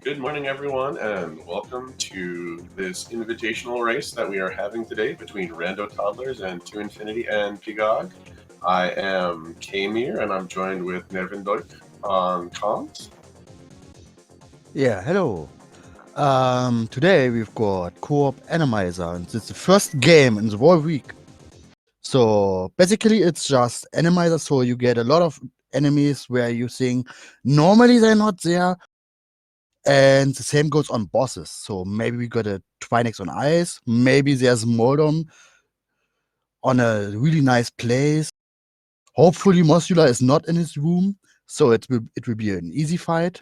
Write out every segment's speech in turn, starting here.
Good morning, everyone, and welcome to this invitational race that we are having today between Rando Toddlers and To Infinity and Pgog. I am Kamir, and I'm joined with Nervindoik on comms. Yeah, hello. Today we've got co-op Randomizer, and it's the first game in the whole week. So basically it's just Randomizer, so you get a lot of enemies where you think normally they're not there. And the same goes on bosses. So maybe we got a Twinex on ice, maybe there's Moldom on a really nice place. Hopefully Mosula is not in his room, so it will be an easy fight.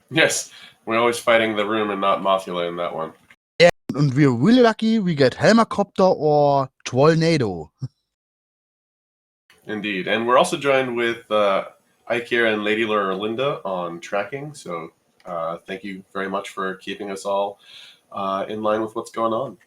Yes, we're always fighting the room and not Mothula in that one. Yeah, and we're really lucky we get Helmacopter or Trollnado. Indeed, and we're also joined with Ikea and Lady Linda on tracking, so thank you very much for keeping us all in line with what's going on.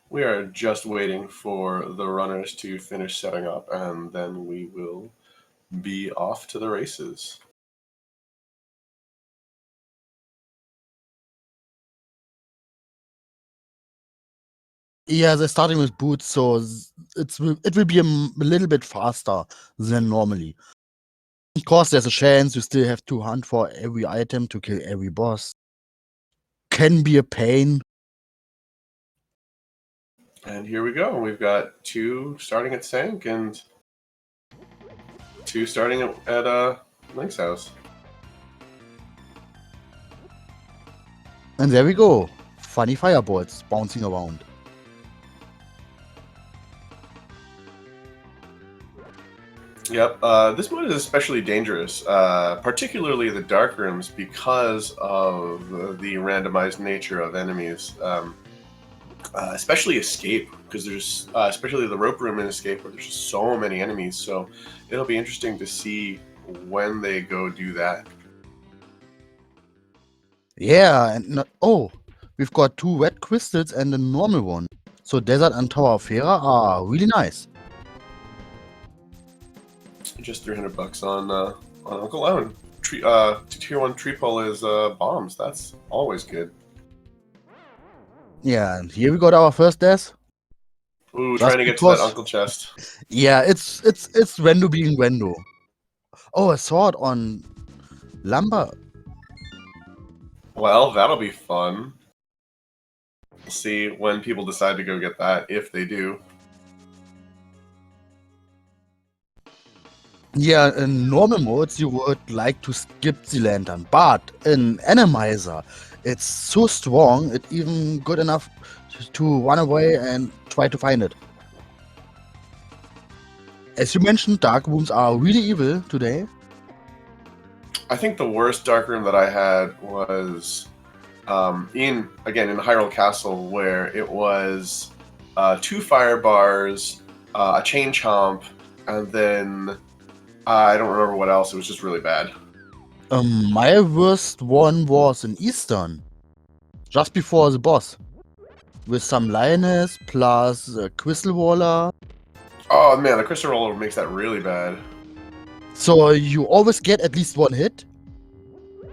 We are just waiting for the runners to finish setting up, and then we will be off to the races. Yeah, they're starting with boots, so it will be a little bit faster than normally. Of course, there's a chance you still have to hunt for every item to kill every boss. Can be a pain. And here we go. We've got two starting at Sank and two starting at Link's house. And there we go. Funny fireballs bouncing around. Yep, this mode is especially dangerous, particularly the dark rooms, because of the randomized nature of enemies. Especially Escape, because there's especially the rope room in Escape where there's just so many enemies. So it'll be interesting to see when they go do that. Yeah, and we've got two red crystals and a normal one. So Desert and Tower of Hera are really nice. Just $300 on Uncle Owen. Tier 1 tree pull is bombs. That's always good. Yeah, and here we got our first death. Ooh, trying to get to that Uncle chest. Yeah, it's Rando being Rando. Oh, a sword on Lumber. Well, that'll be fun. We'll see when people decide to go get that, if they do. Yeah, in normal modes you would like to skip the lantern, but in Randomizer it's so strong, it's even good enough to run away and try to find it. As you mentioned, dark rooms are really evil today. I think the worst dark room that I had was in Hyrule Castle, where it was 2 fire bars, a chain chomp, and then I don't remember what else. It was just really bad. My worst one was in Eastern, just before the boss, with some lioness plus a crystal waller. Oh man, the crystal roller makes that really bad. So you always get at least one hit.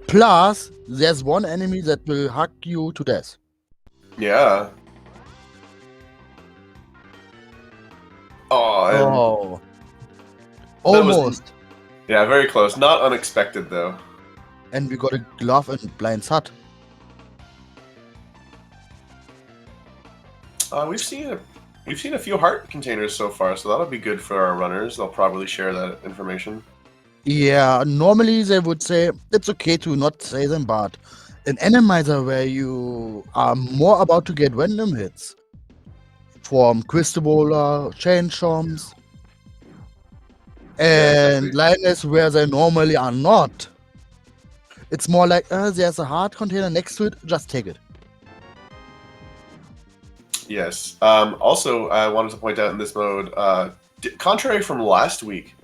Plus, there's one enemy that will hack you to death. Yeah. Oh. Almost. Yeah, very close. Not unexpected, though. And we got a glove and blind hut. We've seen a few heart containers so far, so that'll be good for our runners. They'll probably share that information. Yeah, normally they would say it's okay to not say them, but an Randomizer where you are more about to get random hits from crystal waller, chain chomps, and exactly. lioness where they normally are not. It's more like, there's a heart container next to it, just take it. Yes. Also, I wanted to point out in this mode, contrary from last week,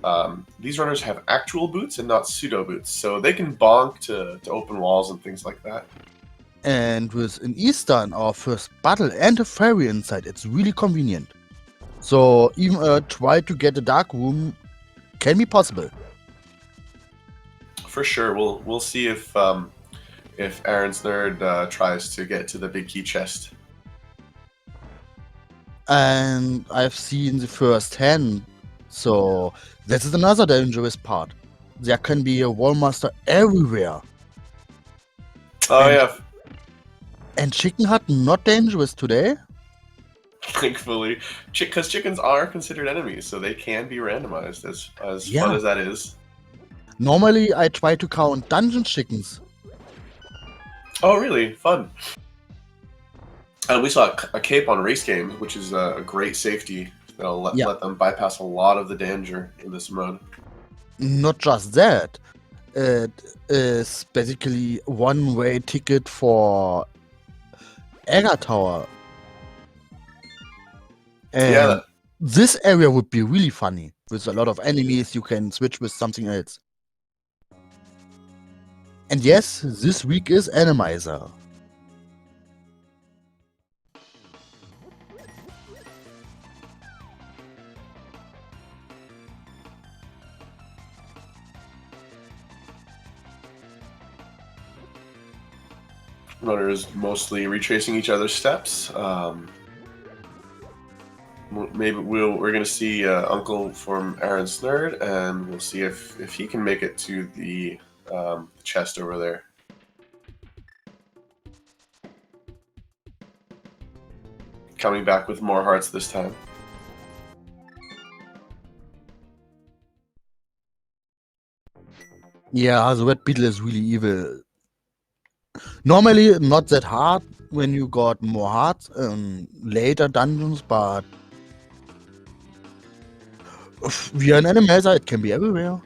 these runners have actual boots and not pseudo boots, so they can bonk to open walls and things like that. And with an Easter in our first battle and a fairy inside, it's really convenient. So even a try to get a dark room can be possible. For sure, we'll see if Aaron's nerd tries to get to the big key chest. And I've seen the first hand, so this is another dangerous part. There can be a wall master everywhere. Oh And- yeah, And Chicken Hut not dangerous today? thankfully, because chickens are considered enemies, so they can be randomized. As Yeah. fun as that is. Normally I try to count dungeon chickens. Oh really? Fun. And we saw a cape on race games, which is a great safety that'll let them bypass a lot of the danger in this mode. Not just that, it is basically one-way ticket for Egger Tower. And Yeah. this area would be really funny. With a lot of enemies, you can switch with something else. And yes, this week is Randomizer. Runners mostly retracing each other's steps. Maybe we're gonna see Uncle from Aaron's Nerd, and we'll see if he can make it to the chest over there. Coming back with more hearts this time. Yeah, the red beetle is really evil. Normally not that hard when you got more hearts in later dungeons, but if we are an Randomizer, it can be everywhere.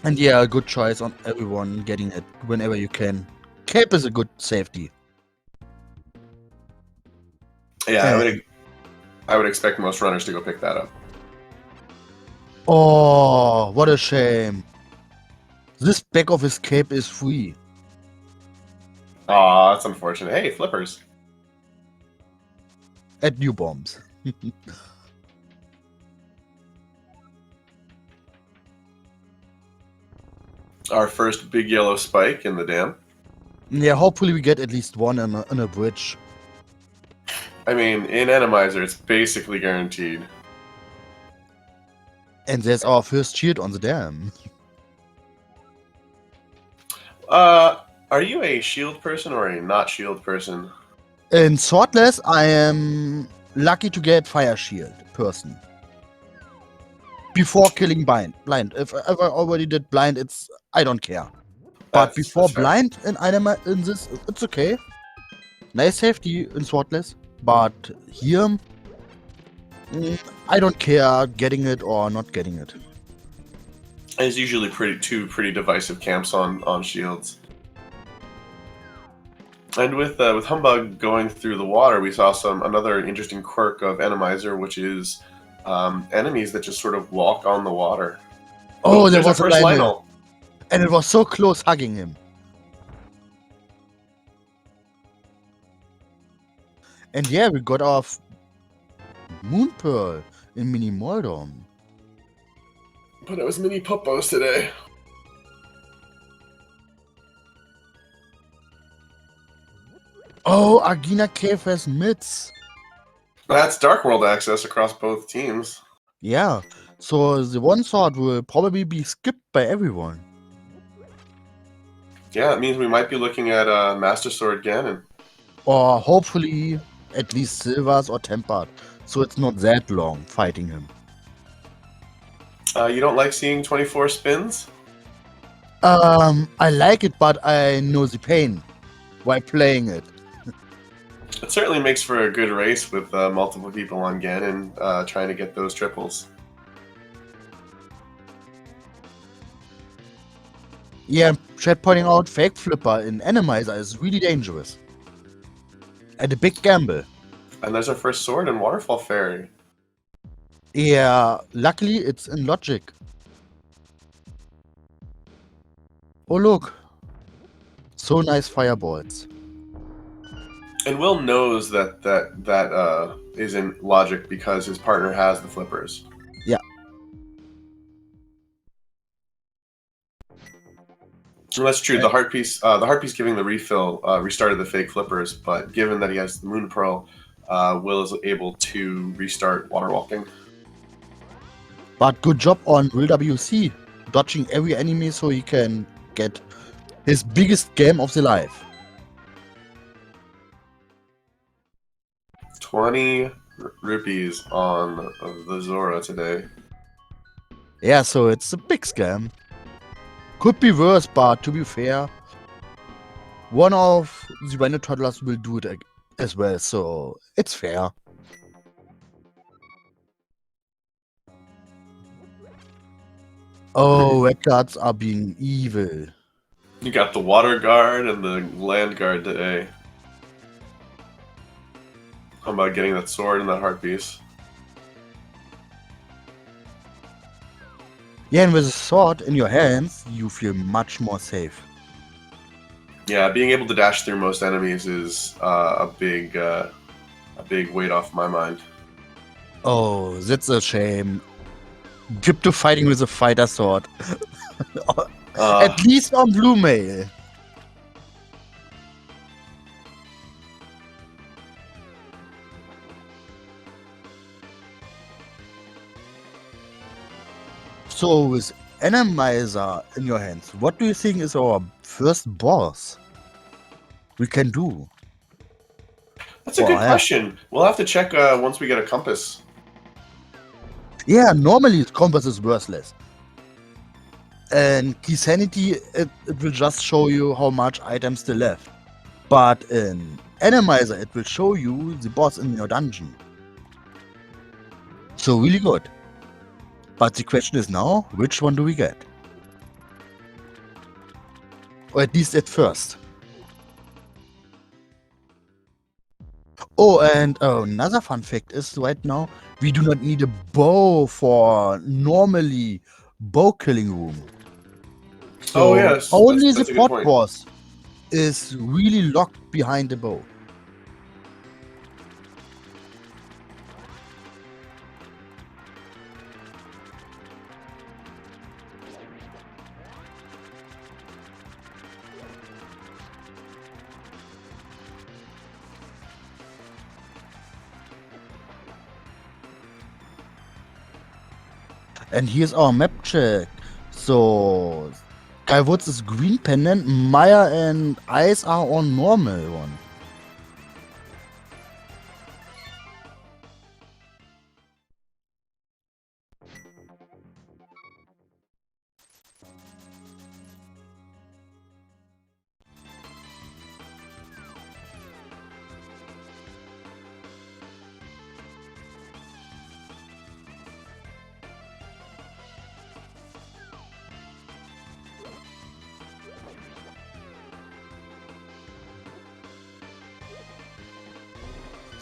And yeah, a good choice on everyone getting it whenever you can. Cape is a good safety. Yeah, I would expect most runners to go pick that up. Oh, what a shame. This back of his cape is free. Aw, that's unfortunate. Hey, flippers. At new bombs. Our first big yellow spike in the dam. Yeah, hopefully we get at least one on a bridge. I mean, in Randomizer, it's basically guaranteed. And there's our first shield on the dam. Are you a shield person or a not shield person? In Swordless, I am lucky to get Fire Shield person. Before killing Blind. If I already did Blind, I don't care. But before that's fair. Blind in this, it's okay. Nice safety in Swordless. But here, I don't care getting it or not getting it. There's usually two pretty divisive camps on shields. And with Humbug going through the water, we saw another interesting quirk of Randomizer, which is enemies that just sort of walk on the water. Oh, there there's our was a first Lionel. Lionel. And it was so close hugging him. And yeah, we got off Moon Pearl in Mini Moldom. But it was mini Puppos today. Oh, Agina Cave has mids. That's Dark World access across both teams. Yeah, so the one sword will probably be skipped by everyone. Yeah, it means we might be looking at Master Sword Ganon. Or hopefully at least Silvers or Tempered, so it's not that long fighting him. You don't like seeing 24 spins? I like it, but I know the pain while playing it. It certainly makes for a good race with multiple people on Ganon trying to get those triples. Yeah, chat pointing out Fake Flipper in Randomizer is really dangerous. And a big gamble. And there's our first sword in Waterfall Fairy. Yeah, luckily it's in logic. Oh look, so nice fireballs. And Will knows that is in logic because his partner has the flippers. Yeah. Well, that's true. The heart piece giving the refill restarted the fake flippers, but given that he has the Moon Pearl, Will is able to restart water walking. But good job on Will WC, dodging every enemy so he can get his biggest game of the life. 20 rupees on the Zora today. Yeah, so it's a big scam. Could be worse, but to be fair, one of the Rando Toddlers will do it as well, so it's fair. Oh, red guards are being evil. You got the water guard and the land guard today. How about getting that sword and that heart piece? Yeah, and with a sword in your hands, you feel much more safe. Yeah, being able to dash through most enemies is a big weight off my mind. Oh, that's a shame. Get to fighting with a fighter sword. At least on Blue Mail. So with Randomizer in your hands, what do you think is our first boss we can do? That's a good question. We'll have to check once we get a compass. Yeah, normally compass is worthless. And key sanity, it will just show you how much items still left. But in Randomizer, it will show you the boss in your dungeon. So really good. But the question is now, which one do we get? Or at least at first. Oh, and another fun fact is right now, we do not need a bow for normally bow killing room. So yes, only that's the a good pot point. boss is really locked behind the bow. And here's our map check. So Skywood's is green pendant, Maya and Ice are on normal one.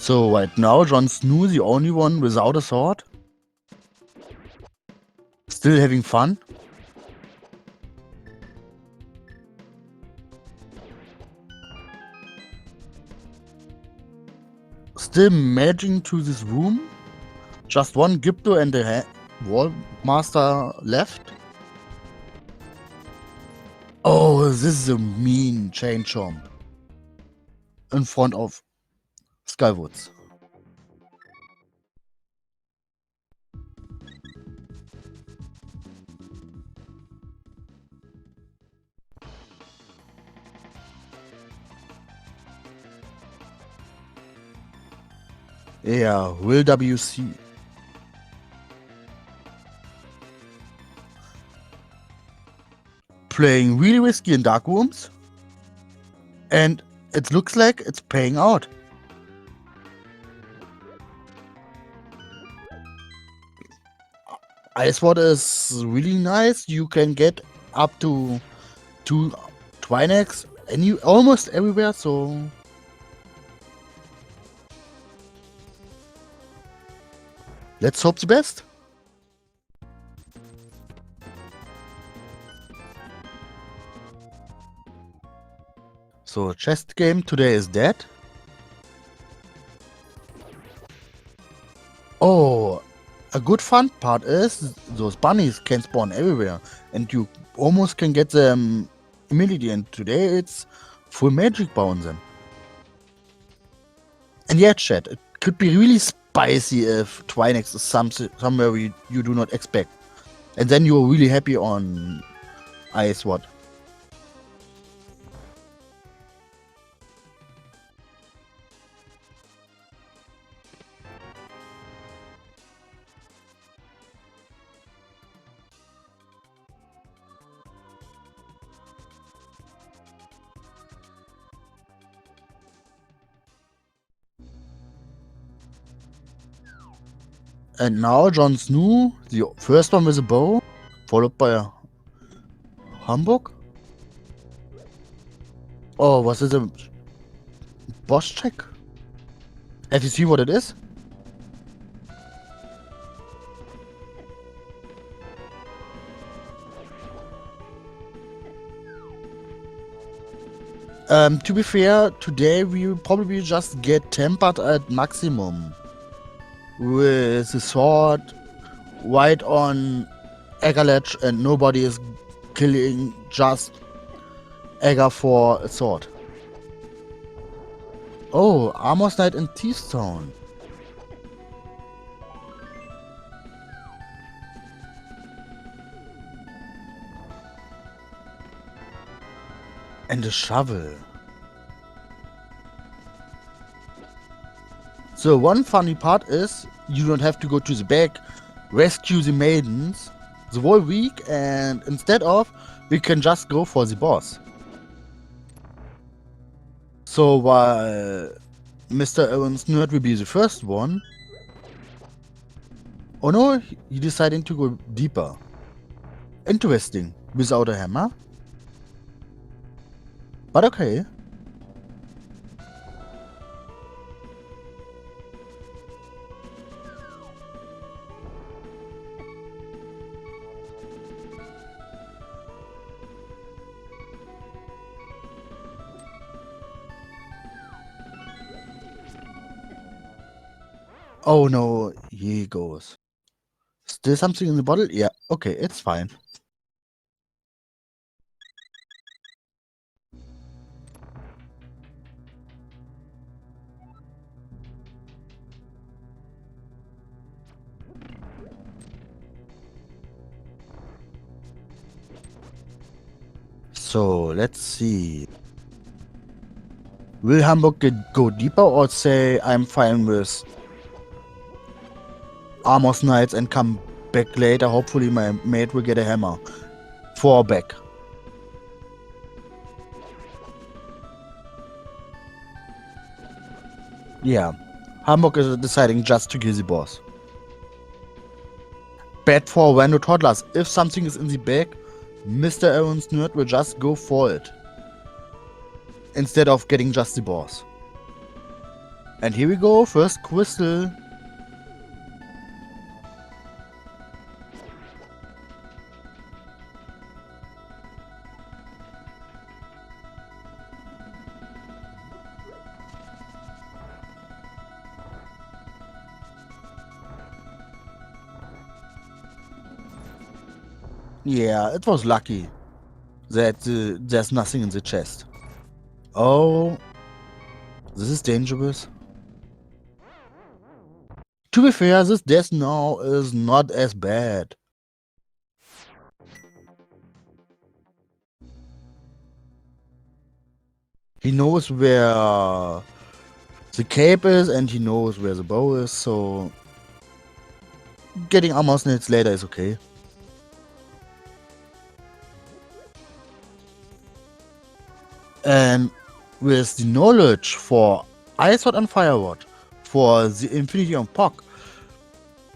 So right now, Jon Snow, the only one without a sword. Still having fun. Still managing to this room. Just one Gypto and the Wall Master left. Oh, this is a mean chain chomp. In front of Skywoods. Yeah, Will WC. Playing really risky in dark rooms. And it looks like it's paying out. Ice Water is really nice. You can get up to 2 Twinex almost everywhere, so... Let's hope the best. So, chest game today is dead. Oh, a good fun part is those bunnies can spawn everywhere and you almost can get them immediately, and today it's full magic bound them. And yeah, chat, it could be really spicy if Twinex is somewhere you do not expect. And then you're really happy on Ice What? And now Jon Snow, the first one with a bow, followed by a Hamburg. Oh, was it a boss check? Have you seen what it is? To be fair, today we will probably just get tempered at maximum. With the sword right on Eggerledge and nobody is killing just Egger for a sword. Oh, Armor's Knight in Teastone. And a shovel. So one funny part is you don't have to go to the back, rescue the maidens the whole week, and instead of, we can just go for the boss. So while Mr. Aaron's nerd will be the first one, oh no, he decided to go deeper. Interesting, without a hammer. But okay. Oh no, here he goes. Still something in the bottle? Yeah, okay, it's fine. So, let's see. Will Hamburg go deeper or say I'm fine with Armor's Knights and come back later? Hopefully my mate will get a hammer. For back. Yeah. Hamburg is deciding just to kill the boss. Bad for Rando Toddlers. If something is in the bag, Mr. Aaron's nerd will just go for it. Instead of getting just the boss. And here we go, first crystal. Yeah, it was lucky that there's nothing in the chest. Oh, this is dangerous. To be fair, this death now is not as bad. He knows where the cape is and he knows where the bow is, so getting armor snakes later is okay. And with the knowledge for Ice Rod and Fire Rod, for the Infinity on Pog,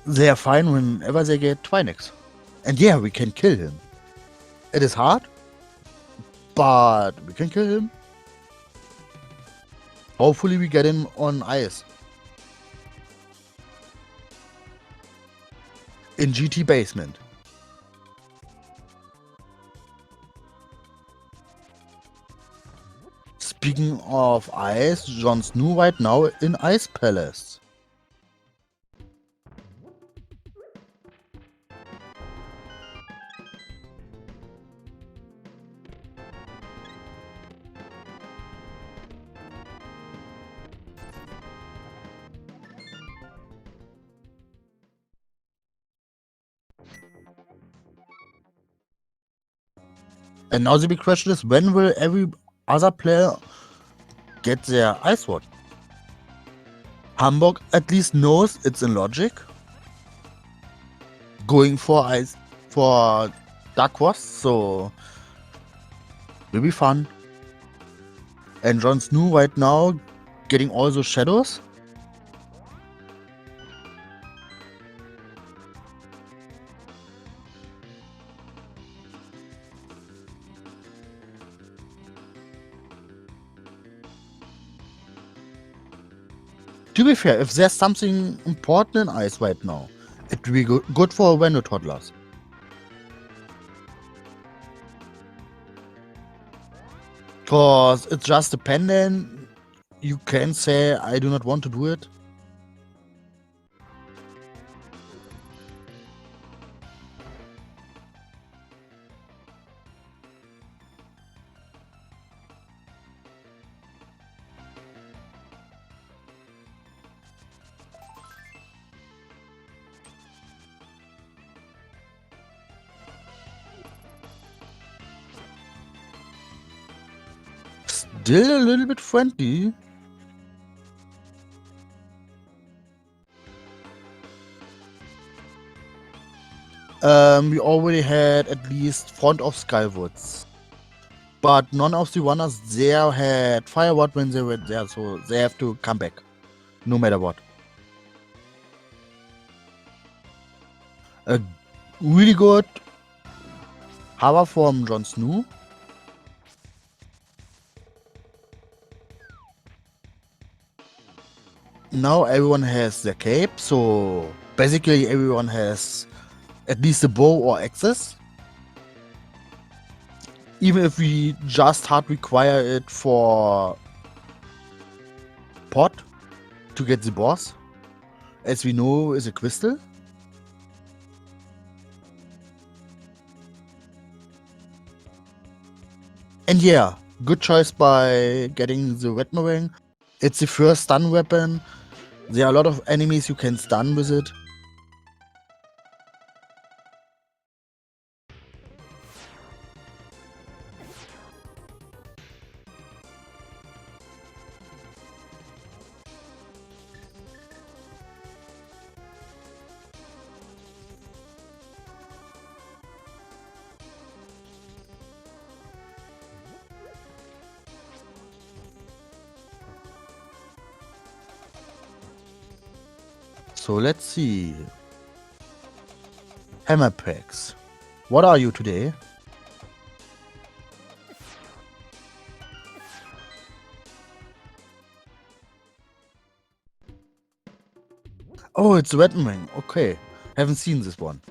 they are fine whenever they get Twinex. And yeah, we can kill him. It is hard, but we can kill him. Hopefully we get him on ice. in GT Basement. Speaking of ice, Jon Snow right now in Ice Palace. And now the big question is, when will every other player get their ice sword? Hamburg at least knows it's in logic. Going for Dark Horse, so will be fun. And Jon Snow right now getting all those shadows. To be fair, if there's something important in ice right now, it will be good for Rando Toddlers. Cause it's just dependent. You can say I do not want to do it. Still a little bit friendly. We already had at least Front of Skywoods. But none of the runners there had Fireward when they were there, so they have to come back. No matter what. A really good hover from Jon Snow. Now everyone has their cape, so basically everyone has at least a bow or axes. Even if we just hard require it for pot to get the boss, as we know is a crystal. And yeah, good choice by getting the red meringue. It's the first stun weapon. There are a lot of enemies you can stun with it. So let's see. Hammer packs. What are you today? Oh, it's Red Ring. Okay. Haven't seen this one.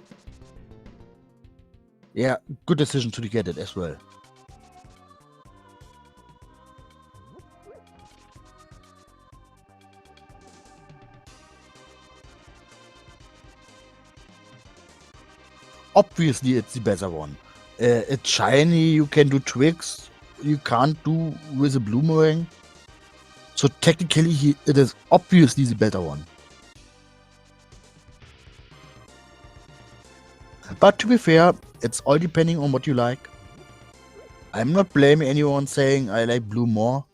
Yeah, good decision to get it as well. Obviously, it's the better one. It's shiny, you can do tricks you can't do with a boomerang. So technically, it is obviously the better one. But to be fair, it's all depending on what you like. I'm not blaming anyone saying I like blue more.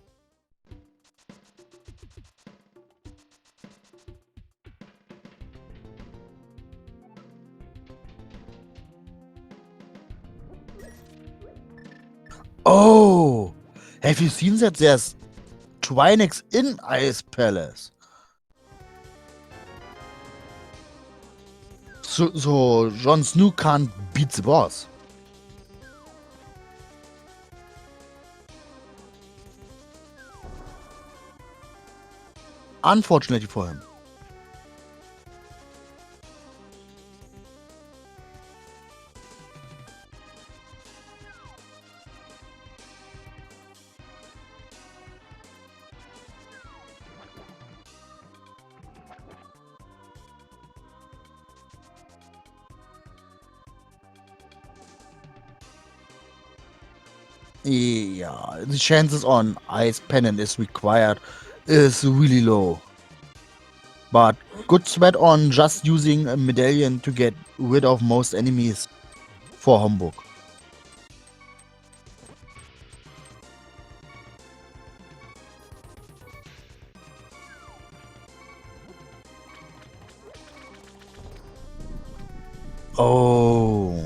Oh! Have you seen that there's Twinex in Ice Palace? So Jon Snow can't beat the boss. Unfortunately for him. Yeah, the chances on ice pennant is required is really low. But good sweat on just using a medallion to get rid of most enemies for Homburg. Oh.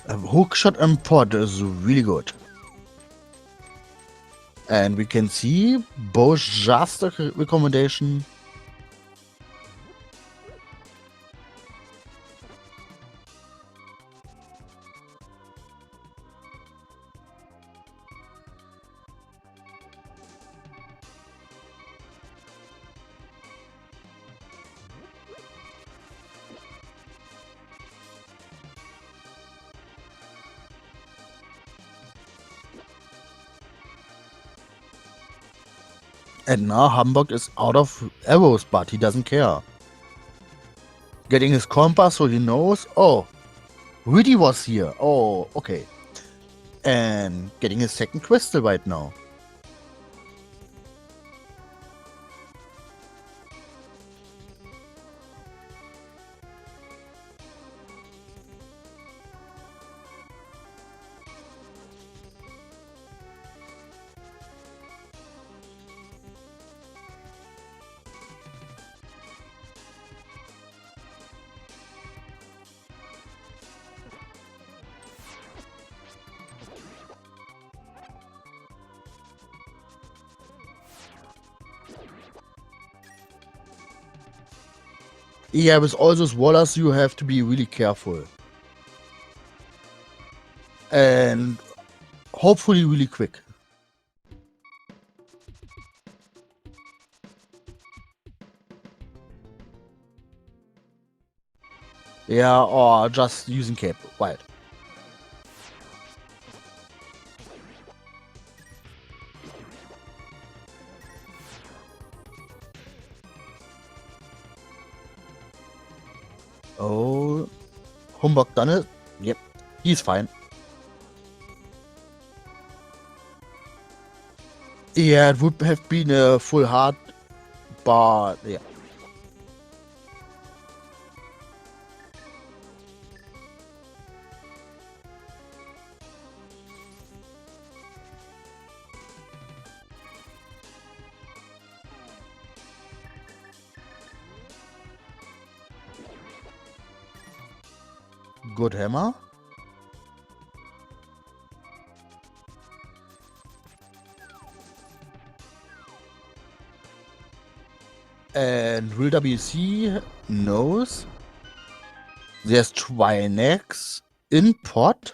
A hookshot and pod is really good. And we can see both just a recommendation. And now Hamburg is out of arrows, but he doesn't care. Getting his compass so he knows, oh, Rudy was here. Oh, okay. And getting his second crystal right now. Yeah, with all those wallers, you have to be really careful. And hopefully really quick. Yeah, or just using cape. Right. Oh, Humbug done it? Yep, he's fine. Yeah, it would have been a full heart, but yeah. Good hammer. And Real WC knows there's Twinex in pot.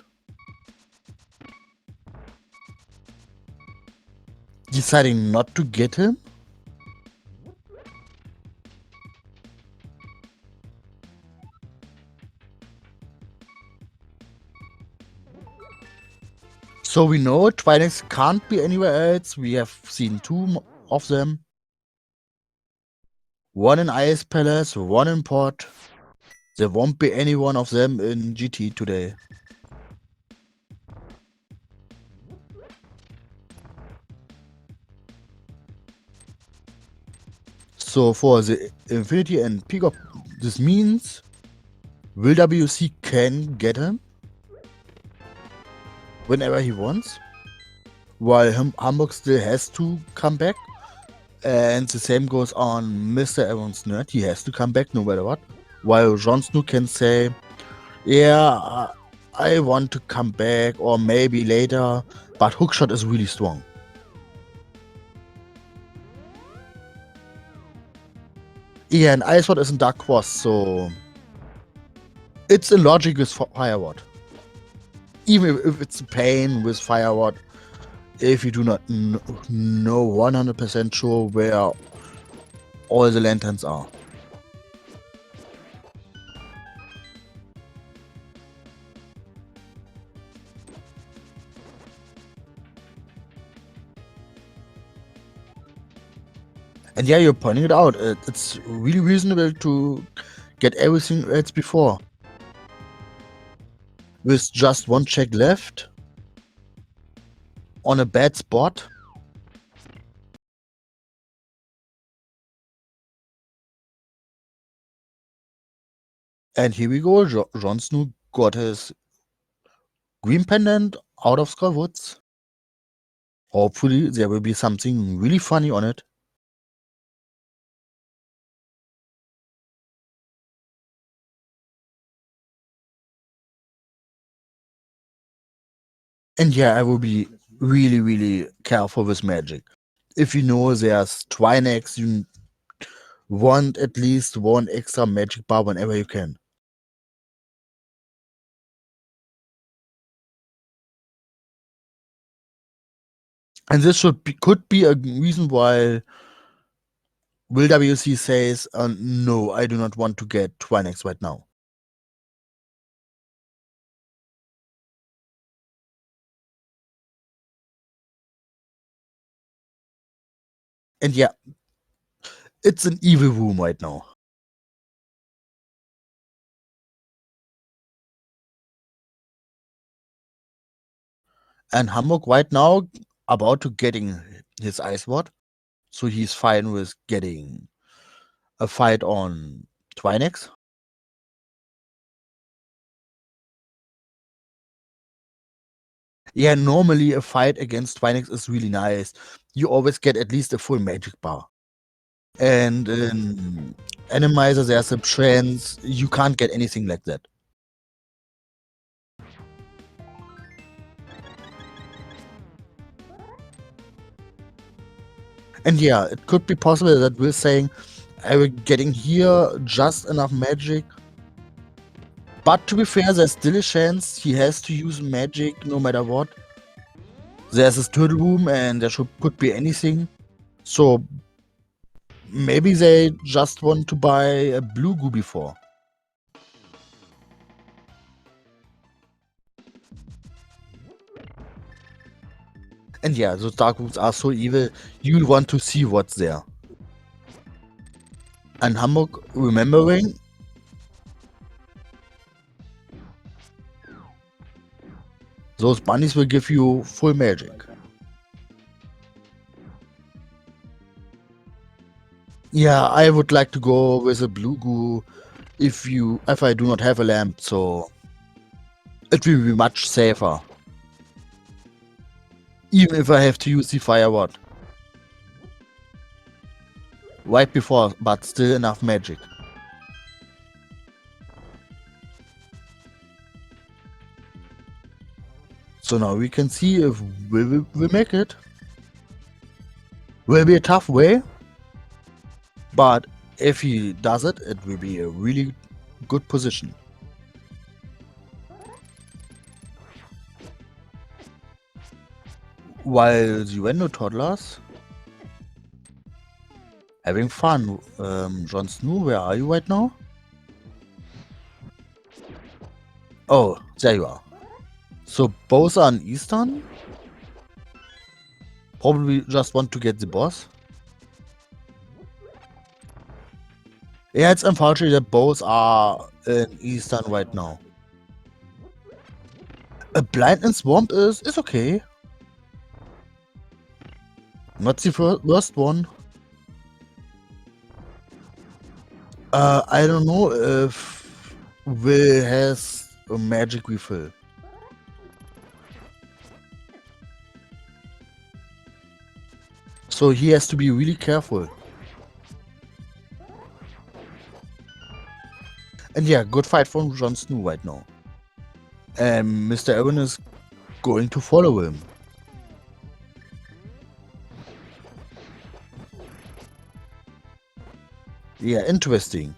Deciding not to get him. So we know Twinex can't be anywhere else. We have seen two of them. One in Ice Palace, one in pot. There won't be any one of them in GT today. So for the Infinity and Pgog, this means Will WC can get him whenever he wants, while Hamburg still has to come back. And the same goes on Mr. Evans Nerd. He has to come back no matter what. While Jon Snow can say, yeah, I want to come back, or maybe later, but Hookshot is really strong. Yeah, and Iceward is in Dark Cross, so it's in logic with Fireward. Even if it's a pain with Fireward, if you do not know 100% sure where all the lanterns are. And yeah, you're pointing it out. It's really reasonable to get everything else before. With just one check left on a bad spot. And here we go. Jon Snow got his green pendant out of Skull Woods. Hopefully there will be something really funny on it. And yeah, I will be really, really careful with magic. If you know there's Twinex, you want at least one extra magic bar whenever you can. And this could be a reason why Will WC says, no, I do not want to get Twinex right now. And yeah, it's an evil room right now. And Hamburg right now about to getting his ice ward, so he's fine with getting a fight on Twinex. Yeah, normally a fight against Twinex is really nice. You always get at least a full magic bar. And in Randomizer, there's a chance you can't get anything like that. And yeah, it could be possible that we're saying, I will getting here just enough magic. But to be fair, there's still a chance he has to use magic no matter what. There's this turtle room and there could be anything. So maybe they just want to buy a blue goo before. And yeah, those dark rooms are so evil, you'll want to see what's there. And Hamburg remembering, those bunnies will give you full magic. Yeah, I would like to go with a blue goo if I do not have a lamp, so it will be much safer. Even if I have to use the fire ward. Right before, but still enough magic. So now we can see if we make it. Will be a tough way, but if he does it, it will be a really good position. While the Rando Toddlers having fun. Jon Snow, where are you right now? Oh, there you are. So both are on Eastern. Probably just want to get the boss. Yeah, it's unfortunate that both are in Eastern right now. A blind and swamp is okay. Not the worst one. I don't know if Will has a magic refill. So he has to be really careful. And yeah, good fight from Jon Snow right now. And Mr. Evan is going to follow him. Yeah, interesting.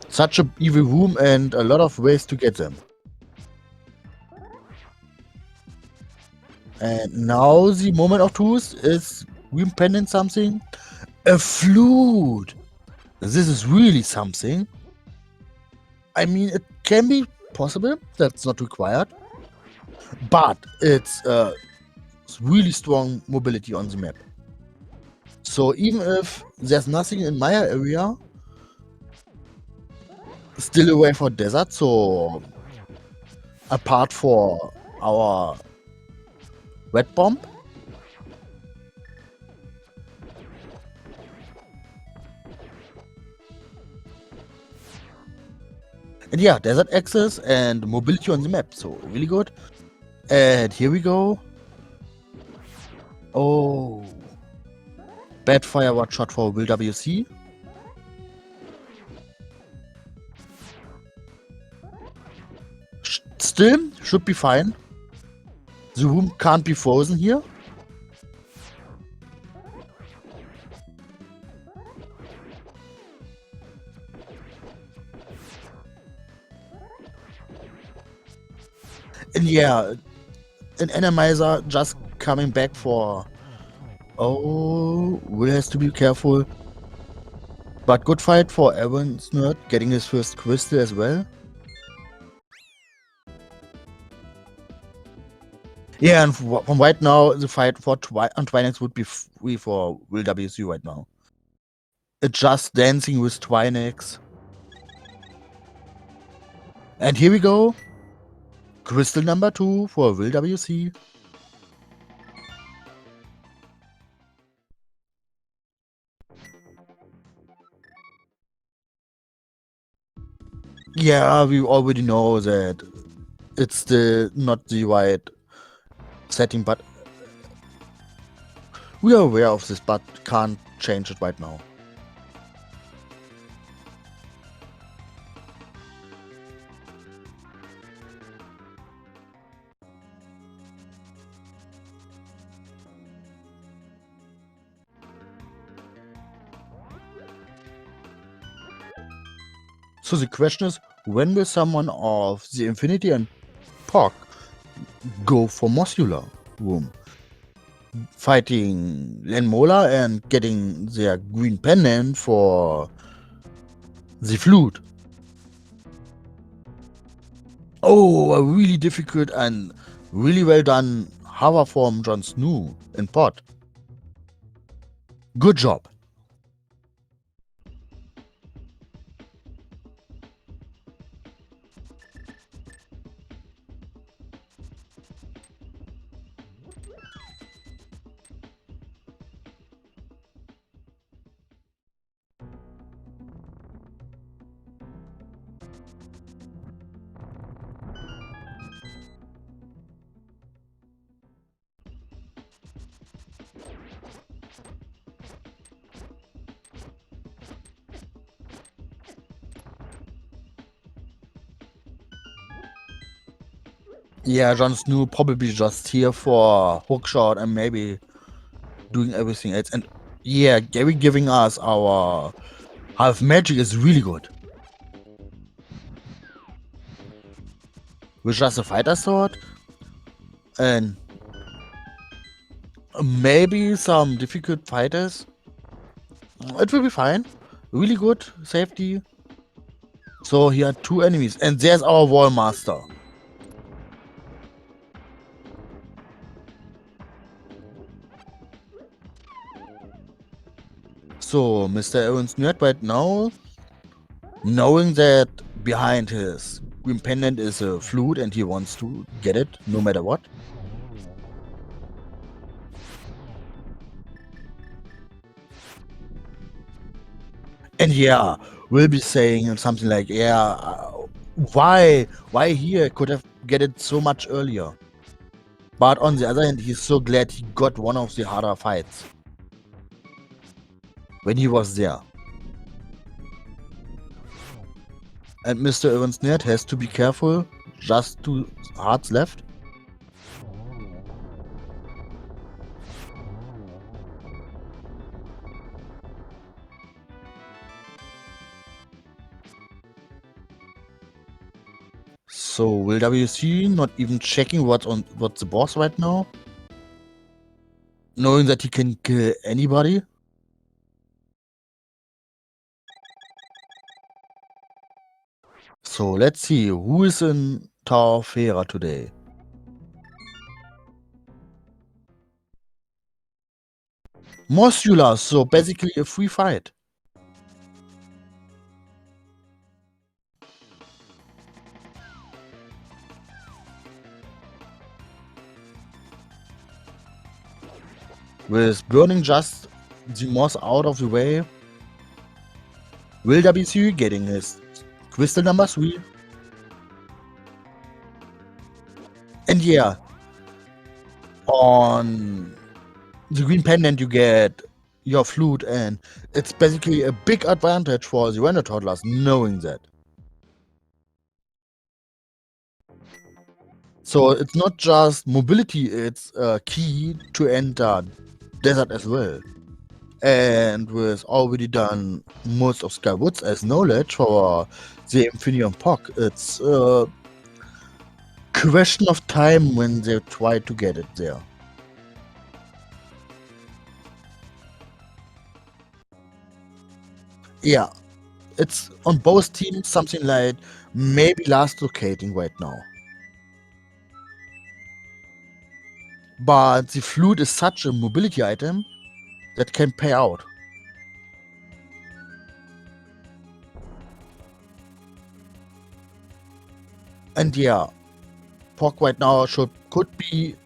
Such a evil room and a lot of ways to get them. And now the moment of truth is Green Pendant something. A flute! This is really something. I mean, it can be possible, that's not required. But it's really strong mobility on the map. So even if there's nothing in my area, still away for desert, so apart for our wet bomb. And yeah, desert access and mobility on the map, so really good. And here we go. Oh, bad firewatch shot for Will WC. Still should be fine. The room can't be frozen here. And yeah, an Randomizer just coming back for... Oh, Will has to be careful. But good fight for Aaron's nerd, getting his first crystal as well. Yeah, and from right now, the fight for on Twinex would be free for Will WC right now. It's just dancing with Twinex. And here we go. Crystal number 2 for Will WC. Yeah, we already know that it's not the right setting, but we are aware of this, but can't change it right now. So the question is, when will someone of the Infinity and Pgog go for Mosular room? Fighting Lenmola and getting their green pendant for the flute. Oh, a really difficult and really well done hover from Jon Snow in pot. Good job. Yeah, Jon Snow probably just here for hookshot and maybe doing everything else. And yeah, Gary giving us our half magic is really good. With just a fighter sword and maybe some difficult fighters. It will be fine. Really good safety. So here are 2 enemies and there's our Wall Master. So Mr. Aaron's nerd right now, knowing that behind his green pendant is a flute and he wants to get it no matter what. And yeah, we'll be saying something like, yeah, why here? Could have get it so much earlier. But on the other hand, he's so glad he got one of the harder fights when he was there. And Mr. Evans Nerd has to be careful, just 2 hearts left. So will WC not even checking what's the boss right now? Knowing that he can kill anybody? So let's see, who is in Tower of Hera today? Modular, so basically a free fight. With burning just the moss out of the way, will WC getting his crystal number 3. And yeah, on the green pendant you get your flute, and it's basically a big advantage for the Rando Toddlers knowing that. So it's not just mobility, it's key to enter desert as well. And with already done most of Skywoods as knowledge for the Invitational Pog, it's a question of time when they try to get it there. Yeah, it's on both teams something like maybe last locating right now. But the flute is such a mobility item that can pay out. And yeah, Pog right now could be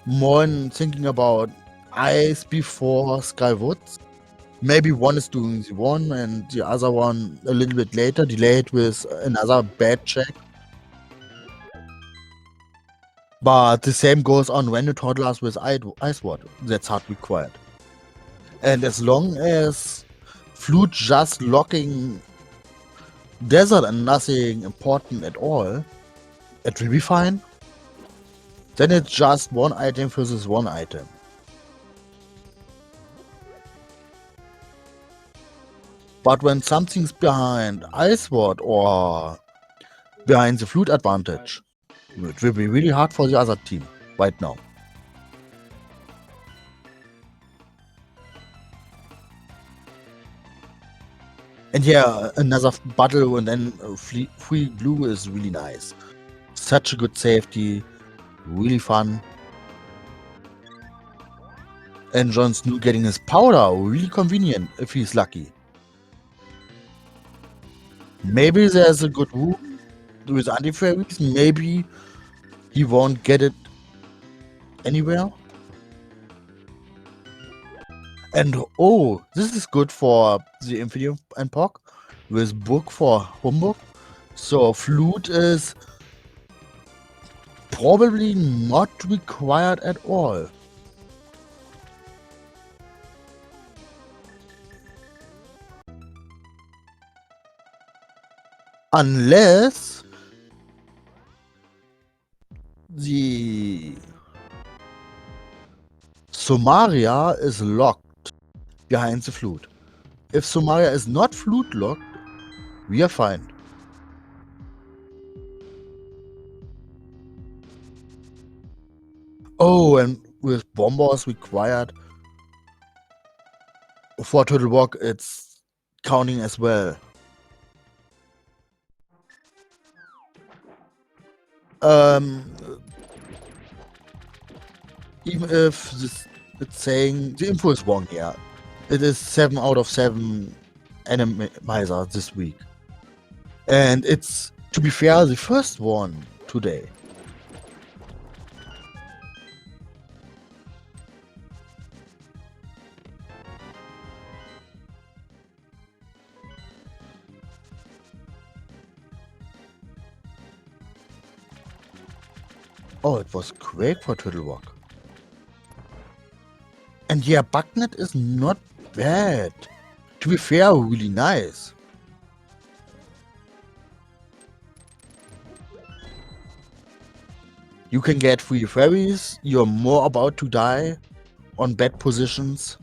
more in thinking about ice before Skywoods. Maybe one is doing the one and the other one a little bit later, delayed with another bad check. But the same goes on Rando Toddlers with Ice Water. That's hard required. And as long as Flute just locking Desert and nothing important at all, it will be fine. Then it's just one item versus one item. But when something's behind Ice Ward or behind the Flute advantage, it will be really hard for the other team right now. And yeah, another battle and then free glue is really nice. Such a good safety, really fun. And Jon Snow getting his powder, really convenient if he's lucky. Maybe there's a good room with anti-fairies, maybe he won't get it anywhere. And oh, this is good for the Infinity and Pog with book for Humbug. So flute is probably not required at all. Unless the Somaria is locked behind the flute. If Somaria is not flute locked, we are fine. Oh, and with bombers required for Turtle Walk, it's counting as well. Even if it's saying the info is wrong here, it is 7 out of 7 Randomizer this week. And it's, to be fair, the first one today. Oh, it was great for Turtle Walk. And yeah, Bugnet is not bad. To be fair, really nice. You can get free fairies, you're more about to die on bad positions.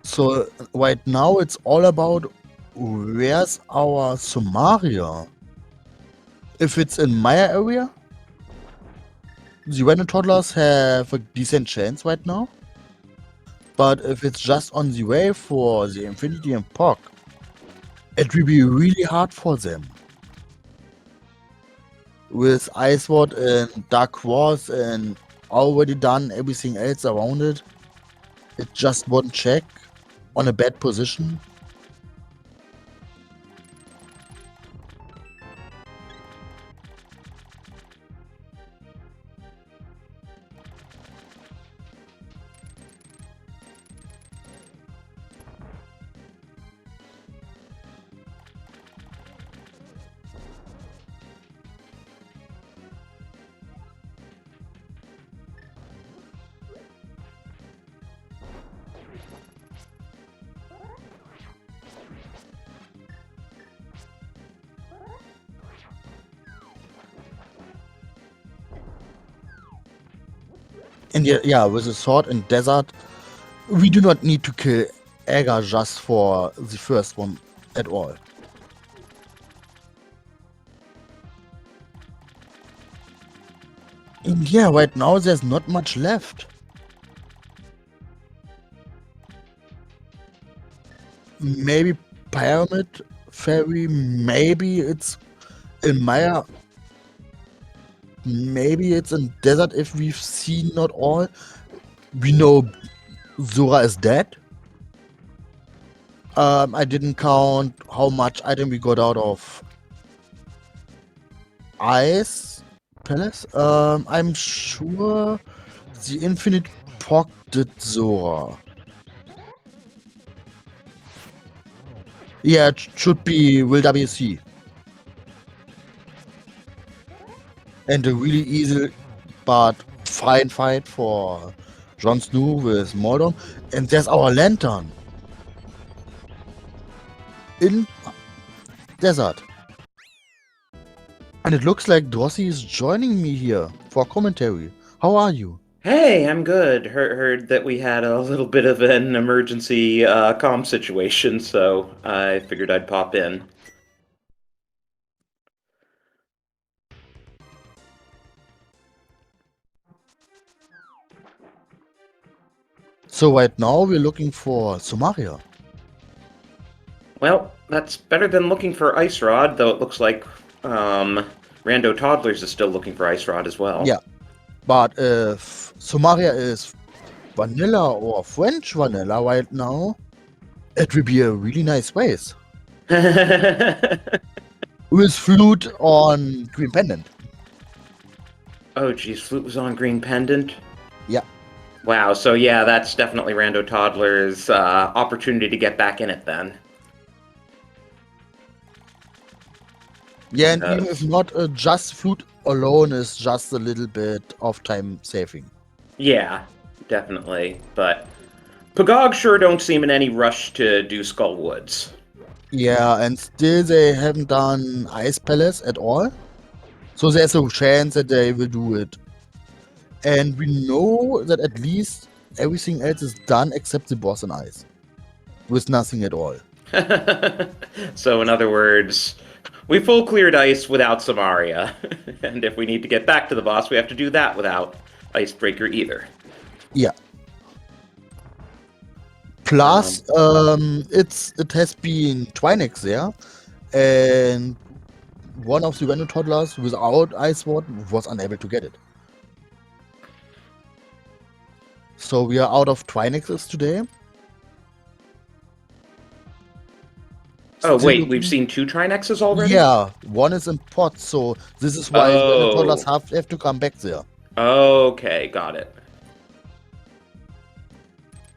So right now it's all about where's our Somaria. If it's in my area, the Rando Toddlers have a decent chance right now. But if it's just on the way for the Infinity and Pog, it will be really hard for them. With Ice Sword and Dark Quartz and already done everything else around it. It's just one check on a bad position. And yeah, with the sword and desert, we do not need to kill Aga just for the first one at all. And yeah, right now there's not much left. Maybe Pyramid Fairy, maybe it's in Maya, maybe it's in Desert if we've seen not all. We know Zora is dead. I didn't count how much item we got out of Ice Palace. I'm sure the Infinite Pog did Zora. Yeah, it should be Will WC. And a really easy but fine fight for Jon Snow with Mordor. And there's our lantern in Desert. And it looks like Drosy is joining me here for commentary. How are you? Hey, I'm good. Heard that we had a little bit of an emergency comm situation, so I figured I'd pop in. So right now we're looking for Sumaria. Well, that's better than looking for Ice Rod, though it looks like Rando Toddlers is still looking for Ice Rod as well. Yeah, but if Sumaria is vanilla or French vanilla right now, it will be a really nice race. With Flute on Green Pendant. Oh, geez, Flute was on Green Pendant? Yeah. Wow, so yeah, that's definitely Rando Toddler's opportunity to get back in it then. Yeah, and even if not, just Flute alone is just a little bit of time saving. Yeah, definitely. But Pgog sure don't seem in any rush to do Skull Woods. Yeah, and still they haven't done Ice Palace at all. So there's a chance that they will do it. And we know that at least everything else is done except the boss and Ice. With nothing at all. So in other words, we full cleared Ice without Samaria. And if we need to get back to the boss, we have to do that without Icebreaker either. Yeah. Plus, it has been Twinex there, and one of the Rando Toddlers without Ice Sword was unable to get it. So we are out of Twinexes today. Oh, Still wait, looking- we've seen 2 Trinexes already? Yeah, one is in pot, so this is why the Rando Toddlers have to come back there. Okay, got it.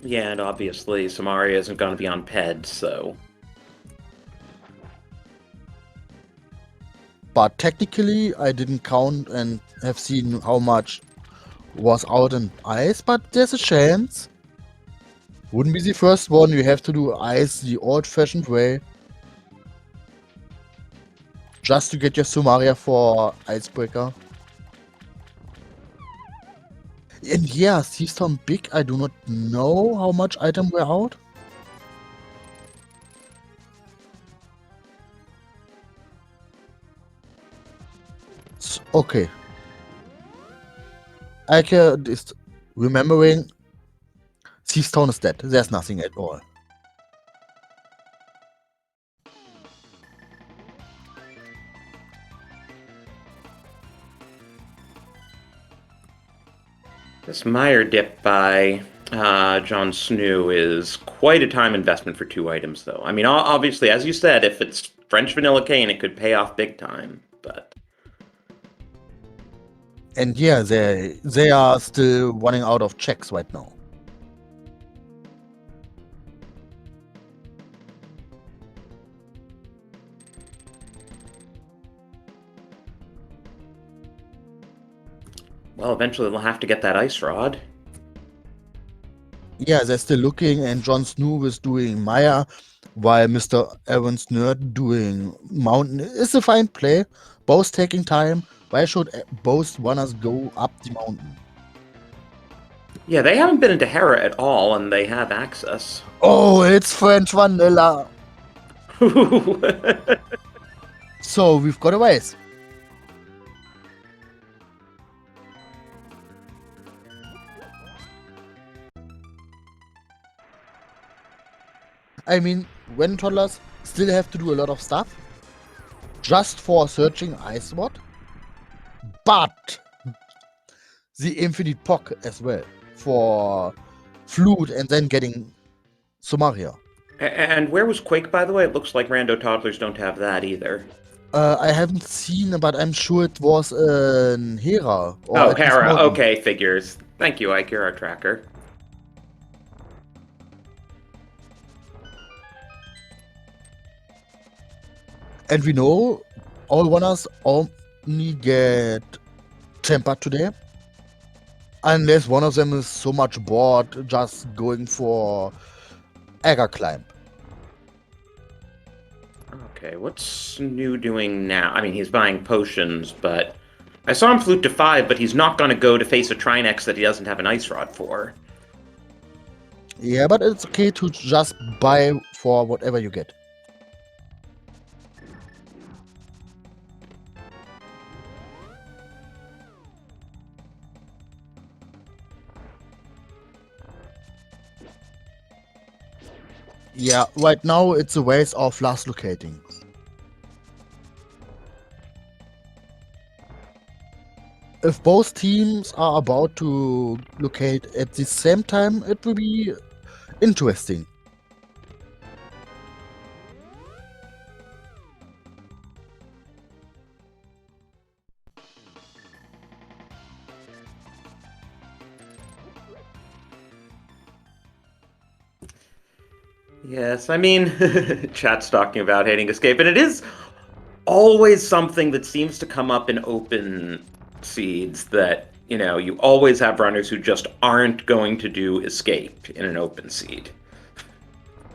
Yeah, and obviously Samaria isn't going to be on Ped, so... But technically, I didn't count and have seen how much was out in Ice, but there's a chance. Wouldn't be the first one, you have to do Ice the old-fashioned way. Just to get your Sumaria for Icebreaker. And yeah, Seastorm Big, I do not know how much item were out. Okay. I can just remembering Seastone is dead. There's nothing at all. This Meyer dip by Jon Snow is quite a time investment for 2 items, though. I mean, obviously, as you said, if it's French vanilla cane, it could pay off big time, but... And yeah, they are still running out of checks right now. Well, eventually they'll have to get that ice rod. Yeah, they're still looking, and Jon Snow is doing Maya, while Mr. Evans Nerd doing Mountain. It's a fine play, both taking time. Why should both runners go up the mountain? Yeah, they haven't been into Hera at all, and they have access. Oh, it's French vanilla. So we've got a race. I mean, when toddlers still have to do a lot of stuff just for searching ice rod, but the infinite pock as well for flute and then getting Sumaria. And where was Quake, by the way? It looks like Rando Toddlers don't have that either. I haven't seen, but I'm sure it was in Hera. Or Oh, at least Hera. Mountain. Okay, figures. Thank you, Ike. You're our tracker. And we know all runners only get tempered today. Unless one of them is so much bored just going for Aga climb. Okay, what's New doing now? I mean, he's buying potions, but... I saw him flute to 5, but he's not going to go to face a Trinex that he doesn't have an ice rod for. Yeah, but it's okay to just buy for whatever you get. Yeah, right now it's a waste of last locating. If both teams are about to locate at the same time, it will be interesting. Yes, I mean, chat's talking about hating escape, and it is always something that seems to come up in open seeds that, you know, you always have runners who just aren't going to do escape in an open seed.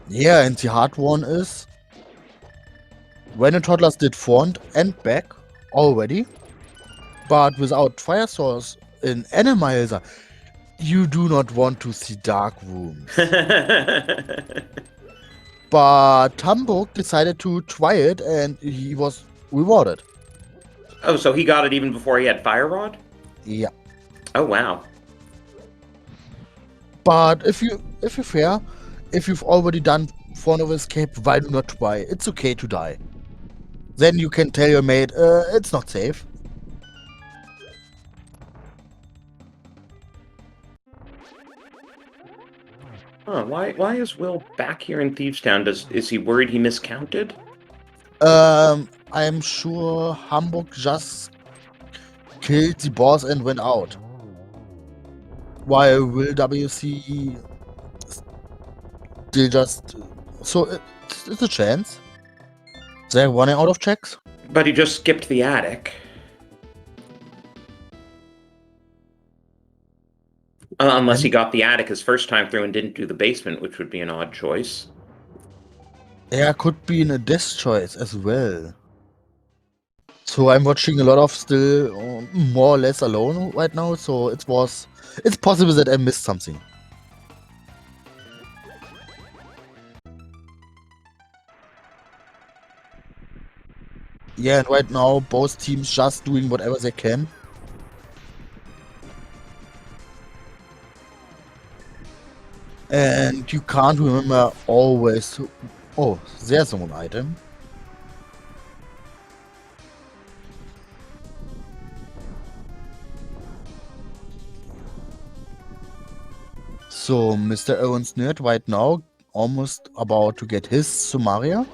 Yeah, and the hard one is when the toddlers did front and back already, but without fire source in Randomizer, you do not want to see dark rooms. But Hamburg decided to try it, and he was rewarded. Oh, so he got it even before he had Fire Rod? Yeah. Oh, wow. But if you're fair, if you've already done front of escape, why do not try? It's okay to die. Then you can tell your mate, it's not safe. Huh, why is Will back here in Thievestown? Is he worried he miscounted? I'm sure Hamburg just killed the boss and went out. While Will WC still just... So it's a chance. They're running out of checks. But he just skipped the attic. Unless he got the attic his first time through and didn't do the basement, which would be an odd choice. There could be a death choice as well. So I'm watching a lot of still more or less alone right now, so it's possible that I missed something. Yeah, and right now both teams just doing whatever they can. And you can't remember always... Oh, there's one item. So Mr. Owens Nerd right now almost about to get his Sumaria.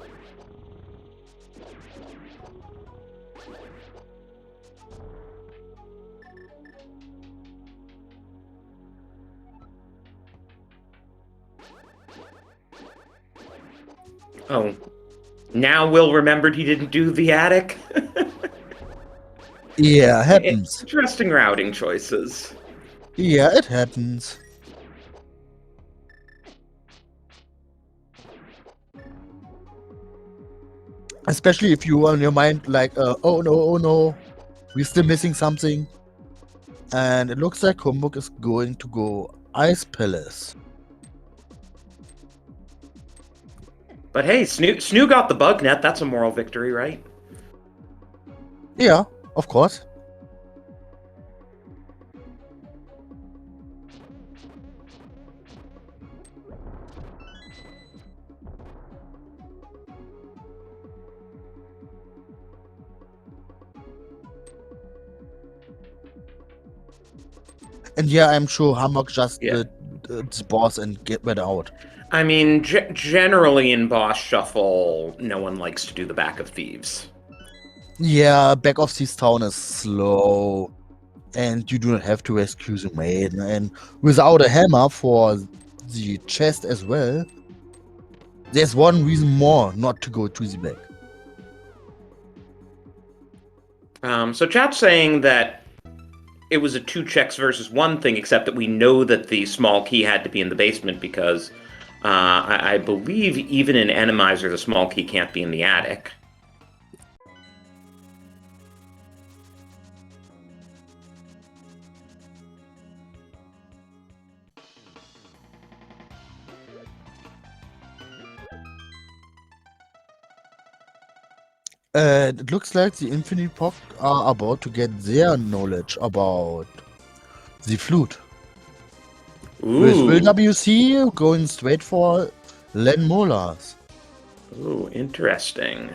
Oh, now Will remembered he didn't do the attic. Yeah, happens. Interesting routing choices. Yeah, it happens. Especially if you on your mind like, oh no, we're still missing something. And it looks like Humbug is going to go Ice Palace. But hey, Snoo got the bug net. That's a moral victory, right? Yeah, of course. And yeah, I'm sure Humbug just did its boss and get out. I mean, generally in boss shuffle, no one likes to do the back of thieves. Yeah, Back of Seas Town is slow. And you do not have to rescue the maiden. And without a hammer for the chest as well, there's one reason more not to go to the back. So chat's saying that it was a 2 checks versus 1 thing, except that we know that the small key had to be in the basement because I believe even in Randomizer, the small key can't be in the attic. It looks like the Infinite Pog are about to get their knowledge about the flute. With Ooh. Will WC going straight for Len Molars. Ooh, interesting.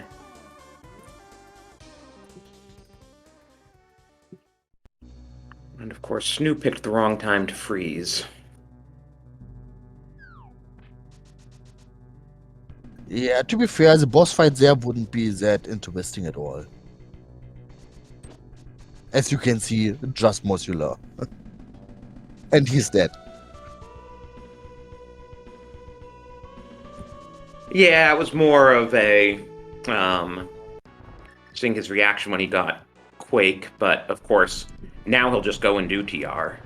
And of course, Snoo picked the wrong time to freeze. Yeah, to be fair, the boss fight there wouldn't be that interesting at all. As you can see, just muscular. And he's dead. Yeah, it was more of a seeing his reaction when he got Quake, but of course, now he'll just go and do TR.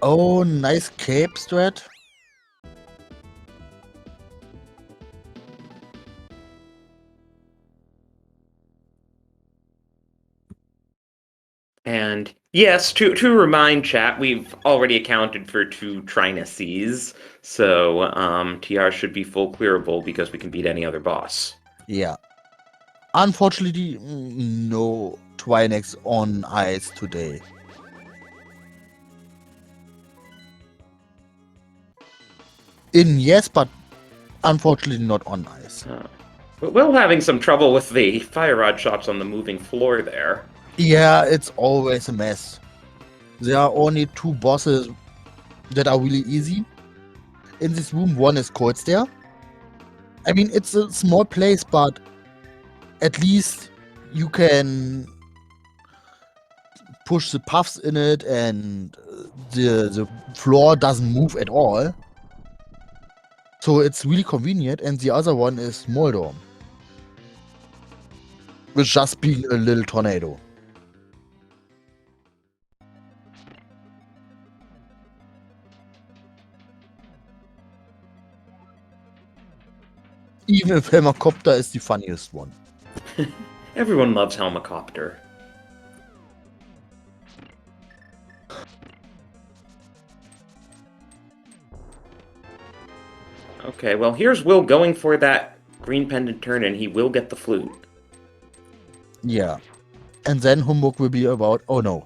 Oh, nice cape strat. And yes, to remind chat, we've already accounted for 2 Trinacies, so TR should be full clearable because we can beat any other boss. Yeah. Unfortunately, no Twinex on ice today. Yes, but unfortunately not on ice. But Will having some trouble with the fire rod shots on the moving floor there. Yeah, it's always a mess. There are only 2 bosses that are really easy. In this room, one is Cold Stare. I mean, it's a small place, but at least you can push the puffs in it and the floor doesn't move at all. So it's really convenient. And the other one is Moldor, with just being a little tornado. Even if Helicopter is the funniest one. Everyone loves Helmicopter. Okay, well, here's Will going for that green pendant turn, and he will get the flute. Yeah. And then Humbug will be about, oh no.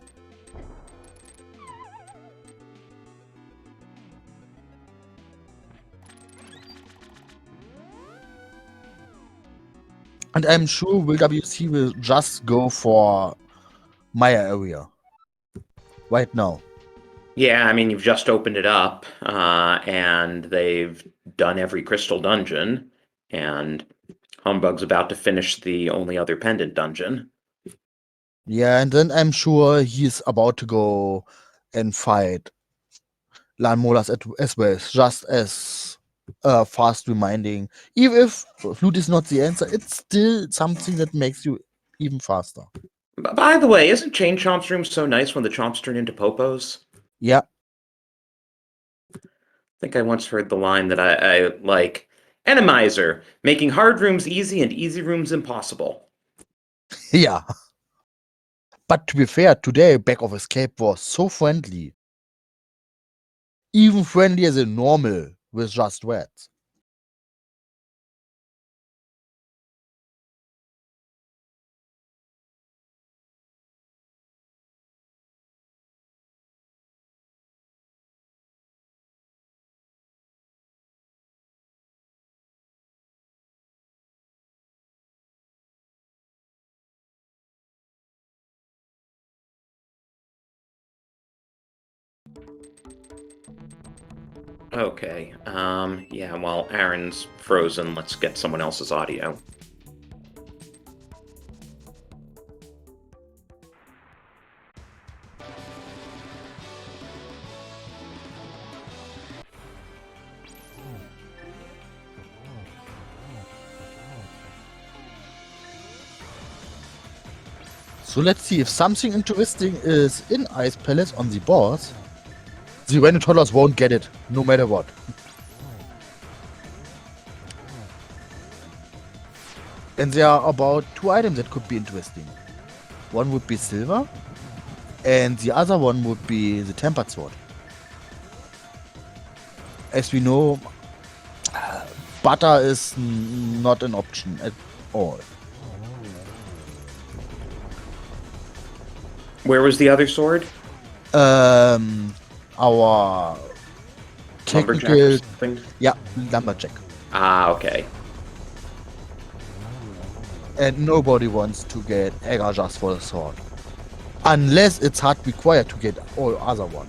And I'm sure WC will just go for my area right now. Yeah, I mean, you've just opened it up, and they've done every crystal dungeon, and Humbug's about to finish the only other pendant dungeon. Yeah, and then I'm sure he's about to go and fight Lanmolas as well, just as fast reminding. Even if flute is not the answer, it's still something that makes you even faster. By the way, isn't Chain Chomp's room so nice when the chomps turn into popos? Yeah, I think I once heard the line that I like, Randomizer, making hard rooms easy and easy rooms impossible. yeah. But to be fair, today Back of Escape was so friendly. Even friendlier than normal with just rats. Okay, yeah, while Aaron's frozen, let's get someone else's audio. So let's see if something interesting is in Ice Palace on the boss. The Rando Toddlers won't get it, no matter what. And there are about 2 items that could be interesting. One would be silver, and the other one would be the tempered sword. As we know, butter is not an option at all. Where was the other sword? Our Lumberjack or technical, something? yeah, lumberjack. Ah, okay. And nobody wants to get Egger just for the sword. Unless it's hard required to get all other one.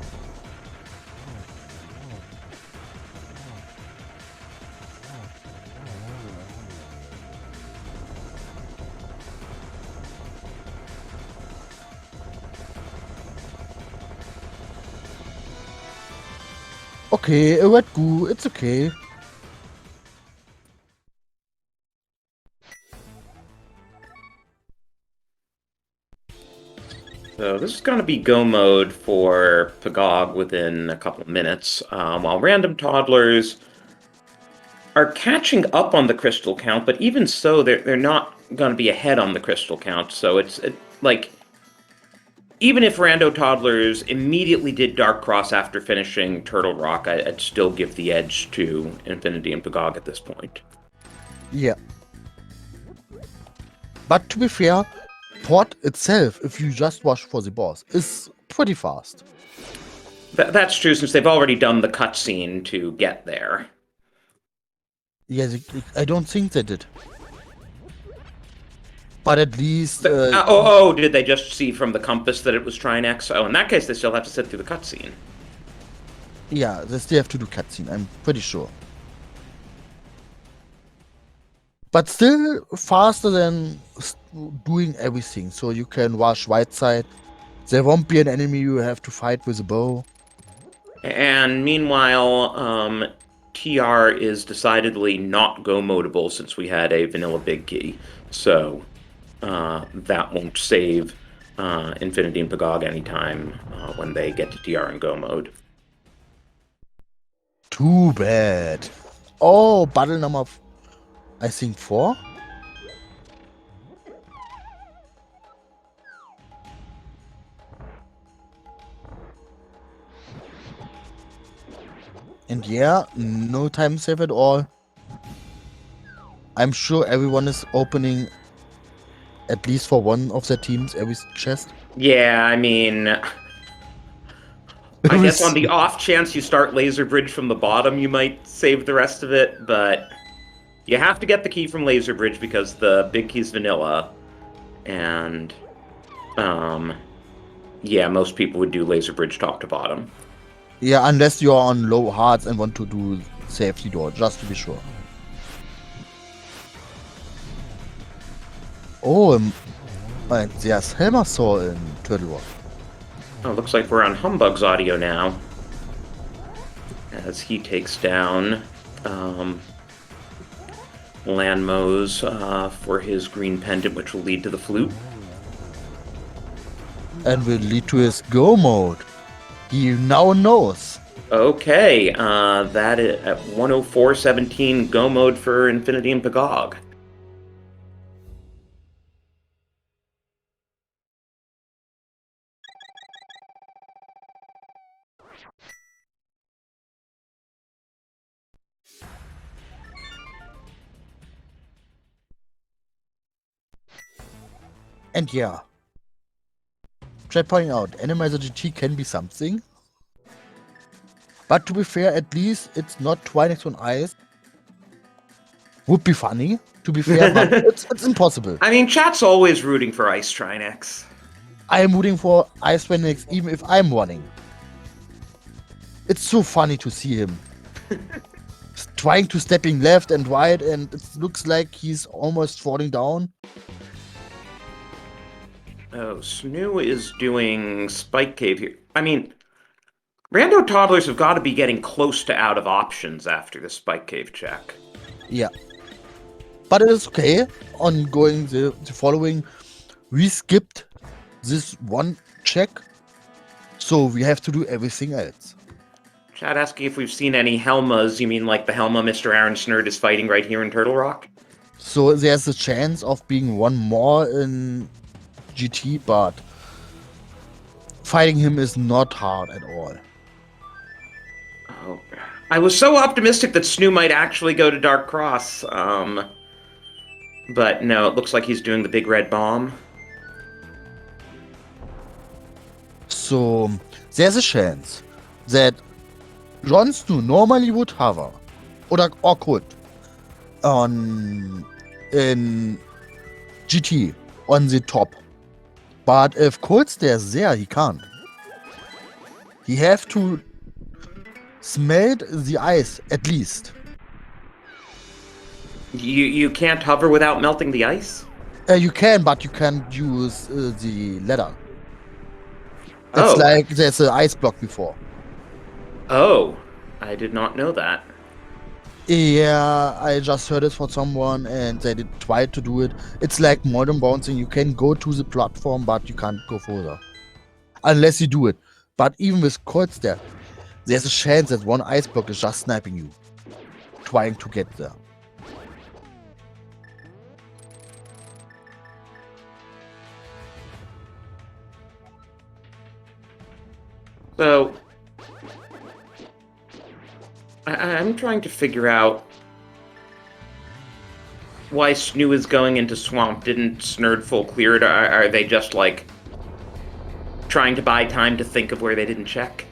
Okay, a red goo, it's okay. So this is going to be go mode for Pgog within a couple of minutes, while random toddlers are catching up on the crystal count, but even so, they're not going to be ahead on the crystal count. So it's like, even if Rando toddlers immediately did Dark Cross after finishing Turtle Rock, I'd still give the edge to Infinity and Pgog at this point. Yeah. But to be fair, port itself, if you just watch for the boss, is pretty fast. That's true, since they've already done the cutscene to get there. Yeah, I don't think they did. But at least... did they just see from the compass that it was Trine X? Oh, in that case, they still have to sit through the cutscene. Yeah, they still have to do cutscene, I'm pretty sure. But still faster than doing everything. So you can rush right side. There won't be an enemy you have to fight with a bow. And meanwhile, TR is decidedly not go-modable since we had a vanilla big key. So that won't save Infinity and Pgog anytime when they get to TR and go mode. Too bad. Oh, battle number, I think 4? And yeah, no time save at all. I'm sure everyone is opening, at least for one of their teams, every chest. Yeah, I mean, I guess on the off chance you start Laser Bridge from the bottom, you might save the rest of it, but You have to get the key from Laser Bridge because the big key's vanilla. And, yeah, most people would do Laser Bridge top to bottom. Yeah, unless you're on low hearts and want to do safety door, just to be sure. Oh, and there's Helmer Saw in Turtle Rock. Oh, looks like we're on Humbug's audio now. As he takes down Lanmos for his green pendant, which will lead to the flute. And will lead to his go mode. He now knows. Okay, that is at 104.17 go mode for Infinity and Pgog. And yeah. Try pointing out, Randomizer GT can be something. But to be fair, at least it's not Twinex on ice. Would be funny, to be fair, but it's impossible. I mean, chat's always rooting for Ice Trinex. I am rooting for Ice Twinex even if I'm running. It's so funny to see him. Trying to stepping left and right, and it looks like he's almost falling down. Oh, Snoo is doing Spike Cave here. I mean, Rando Toddlers have got to be getting close to out of options after the Spike Cave check. Yeah. But it is okay. On going the following, we skipped this one check, so we have to do everything else. Chat asking if we've seen any Helmas. You mean like the Helma Mr. Aaron Snurd is fighting right here in Turtle Rock? So there's a chance of being one more in GT, but fighting him is not hard at all. Oh, I was so optimistic that Snoo might actually go to Dark Cross. But no, it looks like he's doing the big red bomb. So there's a chance that Jon Snow normally would hover, or could, in GT on the top. But if Cold Stare's there, he can't. He have to smelt the ice at least. You can't hover without melting the ice? You can, but you can't use the ladder. Oh. It's like there's an ice block before. Oh, I did not know that. Yeah, I just heard it from someone and they did try to do it. It's like modern bouncing. You can go to the platform, but you can't go further. Unless you do it. But even with Cold Stare, there's a chance that one ice block is just sniping you. Trying to get there. So, I'm trying to figure out why Snoo is going into Swamp. Didn't Snurd full clear it? Are they just, like, trying to buy time to think of where they didn't check?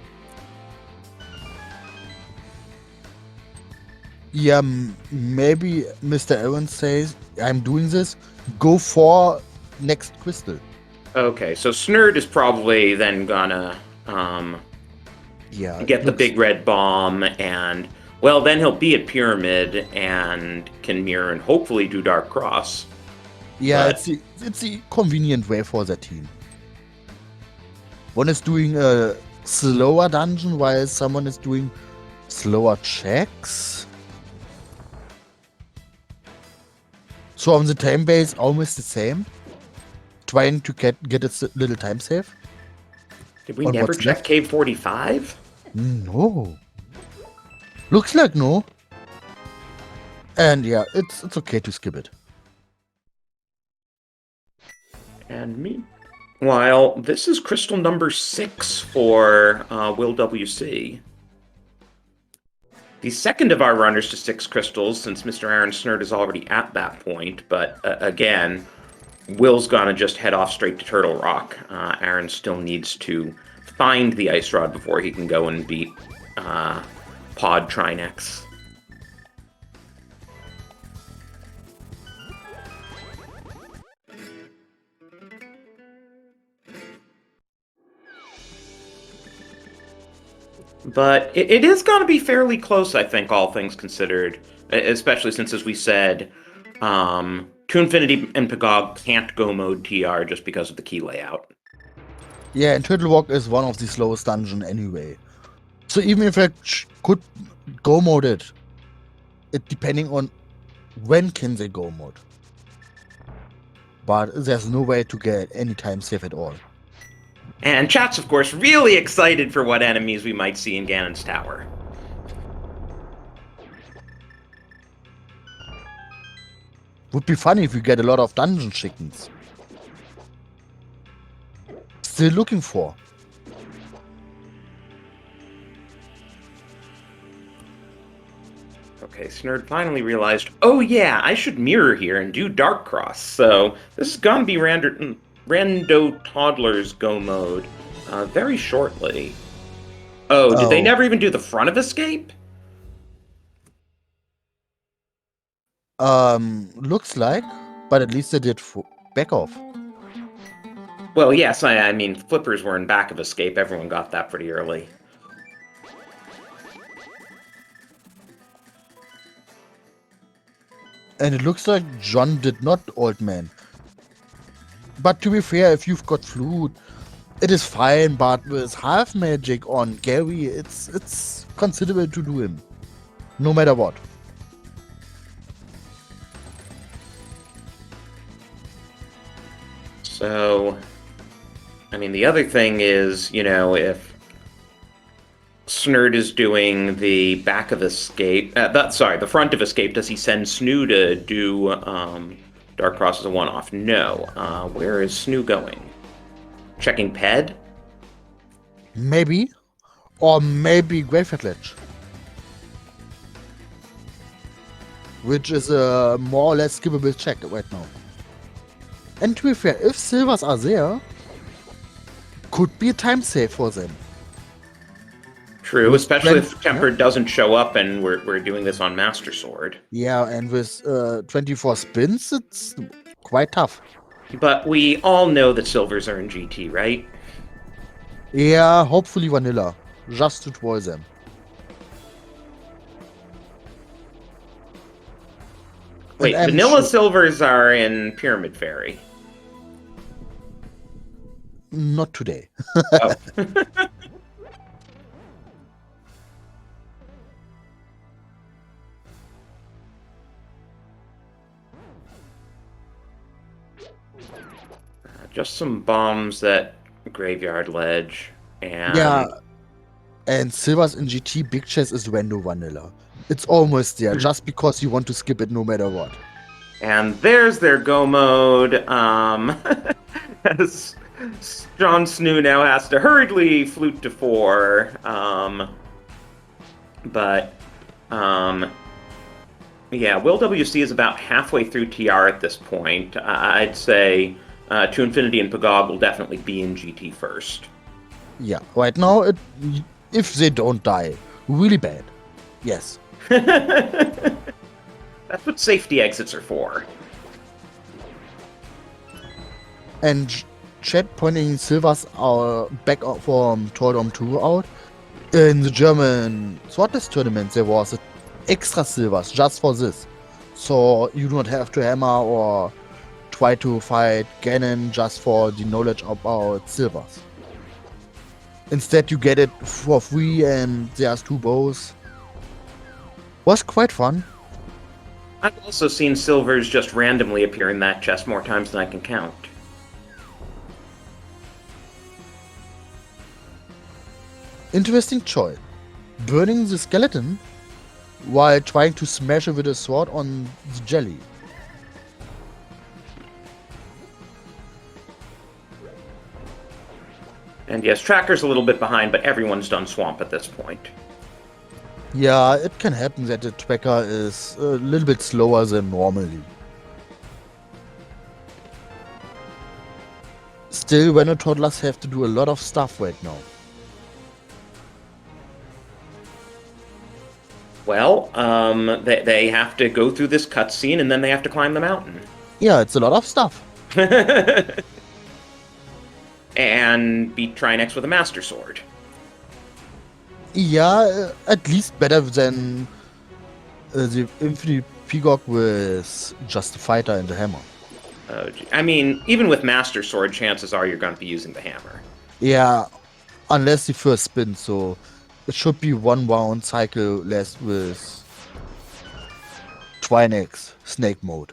Yeah, maybe Mr. Evans says, I'm doing this. Go for next crystal. Okay, so Snurd is probably then gonna get the big red bomb, and well, then he'll be at Pyramid and can mirror and hopefully do Dark Cross. Yeah, But- it's a convenient way for the team. One is doing a slower dungeon while someone is doing slower checks. So on the time base, almost the same. Trying to get a little time save. Did we On never what's check left? Cave 45? No. Looks like no. And yeah, it's okay to skip it. And meanwhile, this is crystal number 6 for Will WC. The second of our runners to 6 crystals, since Mr. Aaron Snurd is already at that point. But again, Will's gonna just head off straight to Turtle Rock. Aaron still needs to find the Ice Rod before he can go and beat Pod Trinex. But it is going to be fairly close, I think, all things considered. Especially since, as we said, To Infinity and Pgog can't go mode TR just because of the key layout. Yeah, and Turtle Walk is one of the slowest dungeon anyway. So even if I could go mode it depending on when can they go mode. But there's no way to get any time save at all. And chat's, of course, really excited for what enemies we might see in Ganon's Tower. Would be funny if we get a lot of dungeon chickens. Still looking for. Okay, Snurd finally realized, oh yeah, I should mirror here and do Dark Cross. So this is gonna be Rando Toddlers go mode very shortly. Oh, did they never even do the front of escape? Looks like, but at least they did back off. Well, yes, I mean, flippers were in back of escape. Everyone got that pretty early. And it looks like John did not, old man. But to be fair, if you've got flute, it is fine, but with half magic on Gary, it's considerable to do him. No matter what. So, I mean, the other thing is, you know, if Snurd is doing the back of escape, the front of escape, does he send Snoo to do Dark Cross as a one-off? No. Where is Snoo going? Checking Ped? Maybe. Or maybe Graveyard Ledge. Which is a more or less skippable check right now. And to be fair, if silvers are there, could be a time save for them. True, especially if Tempered doesn't show up and we're doing this on Master Sword. Yeah, and with 24 spins, it's quite tough. But we all know that silvers are in GT, right? Yeah, hopefully vanilla. Just to troll them. Wait, vanilla silvers are in Pyramid Fairy. Not today. Oh. Just some bombs at Graveyard Ledge, and... Yeah, and silvers in GT big chest is Rando vanilla. It's almost there, just because you want to skip it no matter what. And there's their go mode. As Jon Snoo now has to hurriedly flute to 4. Yeah, Will WC is about halfway through TR at this point. I'd say To Infinity and Pgog will definitely be in GT first. Yeah, right now, if they don't die, really bad. Yes. That's what safety exits are for. And chat pointing silvers are back from Toldom 2 out. In the German Swordless tournament, there was extra silvers just for this. So you don't have to hammer or try to fight Ganon just for the knowledge about silvers. Instead, you get it for free, and there's 2 bows. Was quite fun. I've also seen silvers just randomly appear in that chest more times than I can count. Interesting choice. Burning the skeleton while trying to smash it with a sword on the jelly. And yes, Tracker's a little bit behind, but everyone's done Swamp at this point. Yeah, it can happen that the tracker is a little bit slower than normally. Still, Rando Toddlers have to do a lot of stuff right now. Well, they have to go through this cutscene, and then they have to climb the mountain. Yeah, it's a lot of stuff. And beat Trinex with a Master Sword. Yeah, at least better than the Infinite Pgog with just the fighter and the hammer. Oh, I mean, even with Master Sword, chances are you're going to be using the hammer. Yeah, unless the first spin, so it should be 1 round cycle less with Twinex snake mode.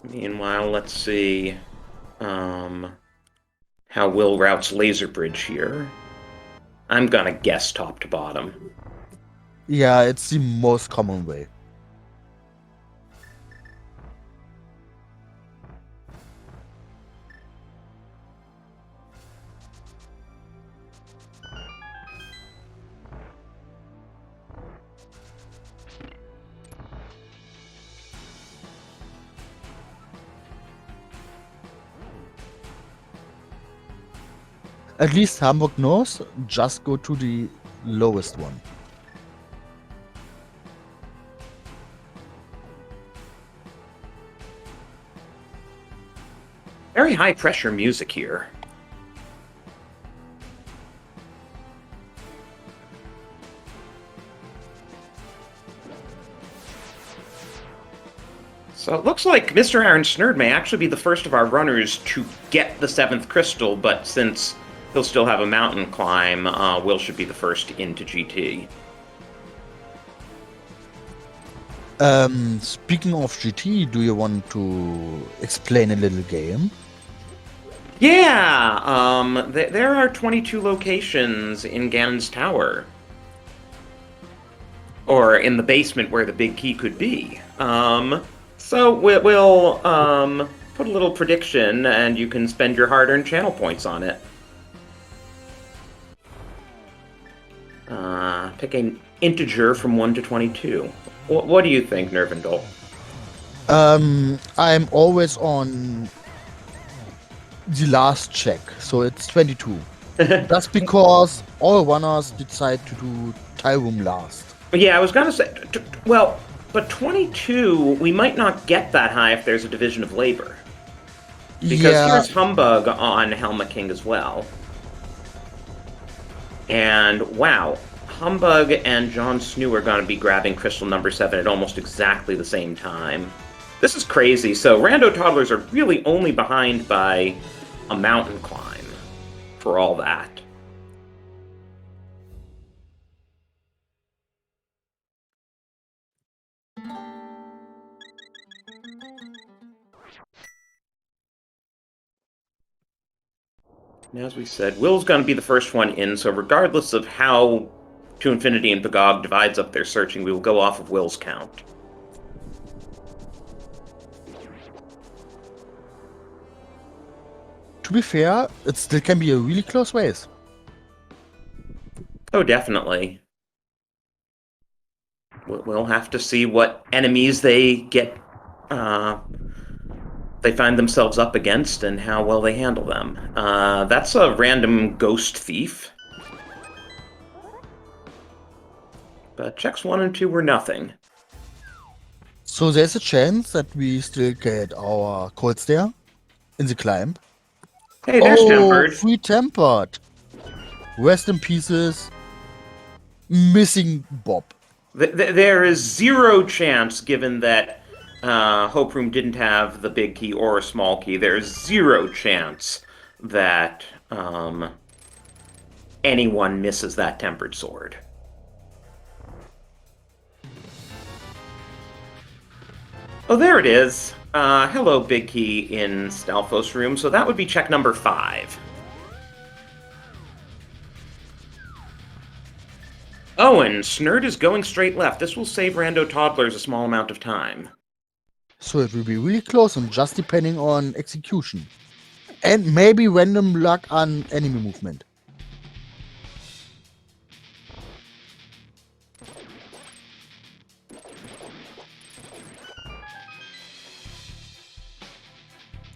Meanwhile, let's see how Will routes Laser Bridge here. I'm going to guess top to bottom. Yeah, it's the most common way. At least Hamburg knows, just go to the lowest one. Very high pressure music here. So it looks like Mr. Aaron Snurd may actually be the first of our runners to get the 7th crystal, but since he'll still have a mountain climb, Will should be the first into GT. Speaking of GT, do you want to explain a little game? Yeah, there are 22 locations in Ganon's Tower. Or in the basement where the big key could be. So we'll put a little prediction, and you can spend your hard-earned channel points on it. Pick an integer from 1 to 22. What do you think, Nervendol? I'm always on the last check, so it's 22. That's because all runners decide to do Tyroom last. Yeah, I was gonna say, well, but 22, we might not get that high if there's a division of labor. Because here's Humbug on Helma King as well. And wow, Humbug and Jon Snow are going to be grabbing crystal number 7 at almost exactly the same time. This is crazy. So Rando Toddlers are really only behind by a mountain climb for all that. And as we said, Will's going to be the first one in, so regardless of how To Infinity and Pgog divides up their searching, we will go off of Will's count. To be fair, it still can be a really close race. Oh, definitely. We'll have to see what enemies they get, they find themselves up against and how well they handle them. That's a random ghost thief. But checks 1 and 2 were nothing. So there's a chance that we still get our cold stare in the climb. Hey, there's Tempered. Free tempered. Rest in pieces. Missing Bob. There is zero chance, given that Hope Room didn't have the big key or a small key, there is zero chance that anyone misses that Tempered Sword. Oh, there it is. Hello, big key in Stalfos Room. So that would be check number 5. Oh, and Snurd is going straight left. This will save Rando Toddlers a small amount of time. So it will be really close and just depending on execution. And maybe random luck on enemy movement.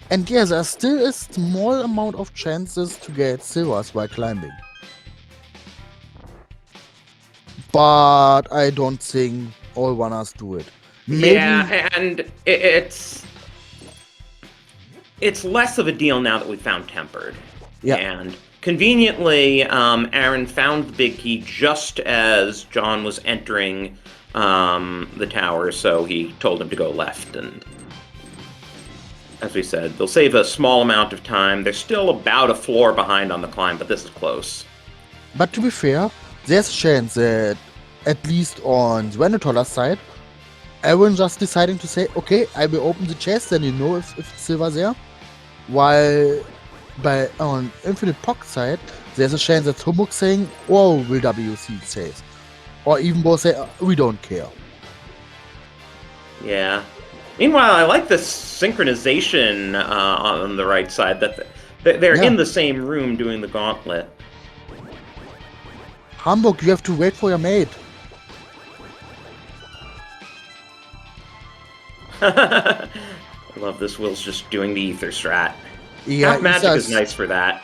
And yeah, there's still a small amount of chances to get silvers while climbing. But I don't think all runners do it. Maybe... Yeah, and it's less of a deal now that we found Tempered. Yeah. And Conveniently, Aaron found the big key just as John was entering the tower, so he told him to go left. And as we said, they'll save a small amount of time. They're still about a floor behind on the climb, but this is close. But to be fair, there's a chance that, at least on the Rando side, Aaron just deciding to say, okay, I will open the chest, then you know if it's silver there. While on Infinite Pgog side, there's a chance that Humbug saying, oh, will WC says. Or even both say, we don't care. Yeah. Meanwhile, I like the synchronization on the right side, that they're in the same room doing the gauntlet. Humbug, you have to wait for your mate. I love this. Will's just doing the ether strat. Yeah, Half magic is nice for that.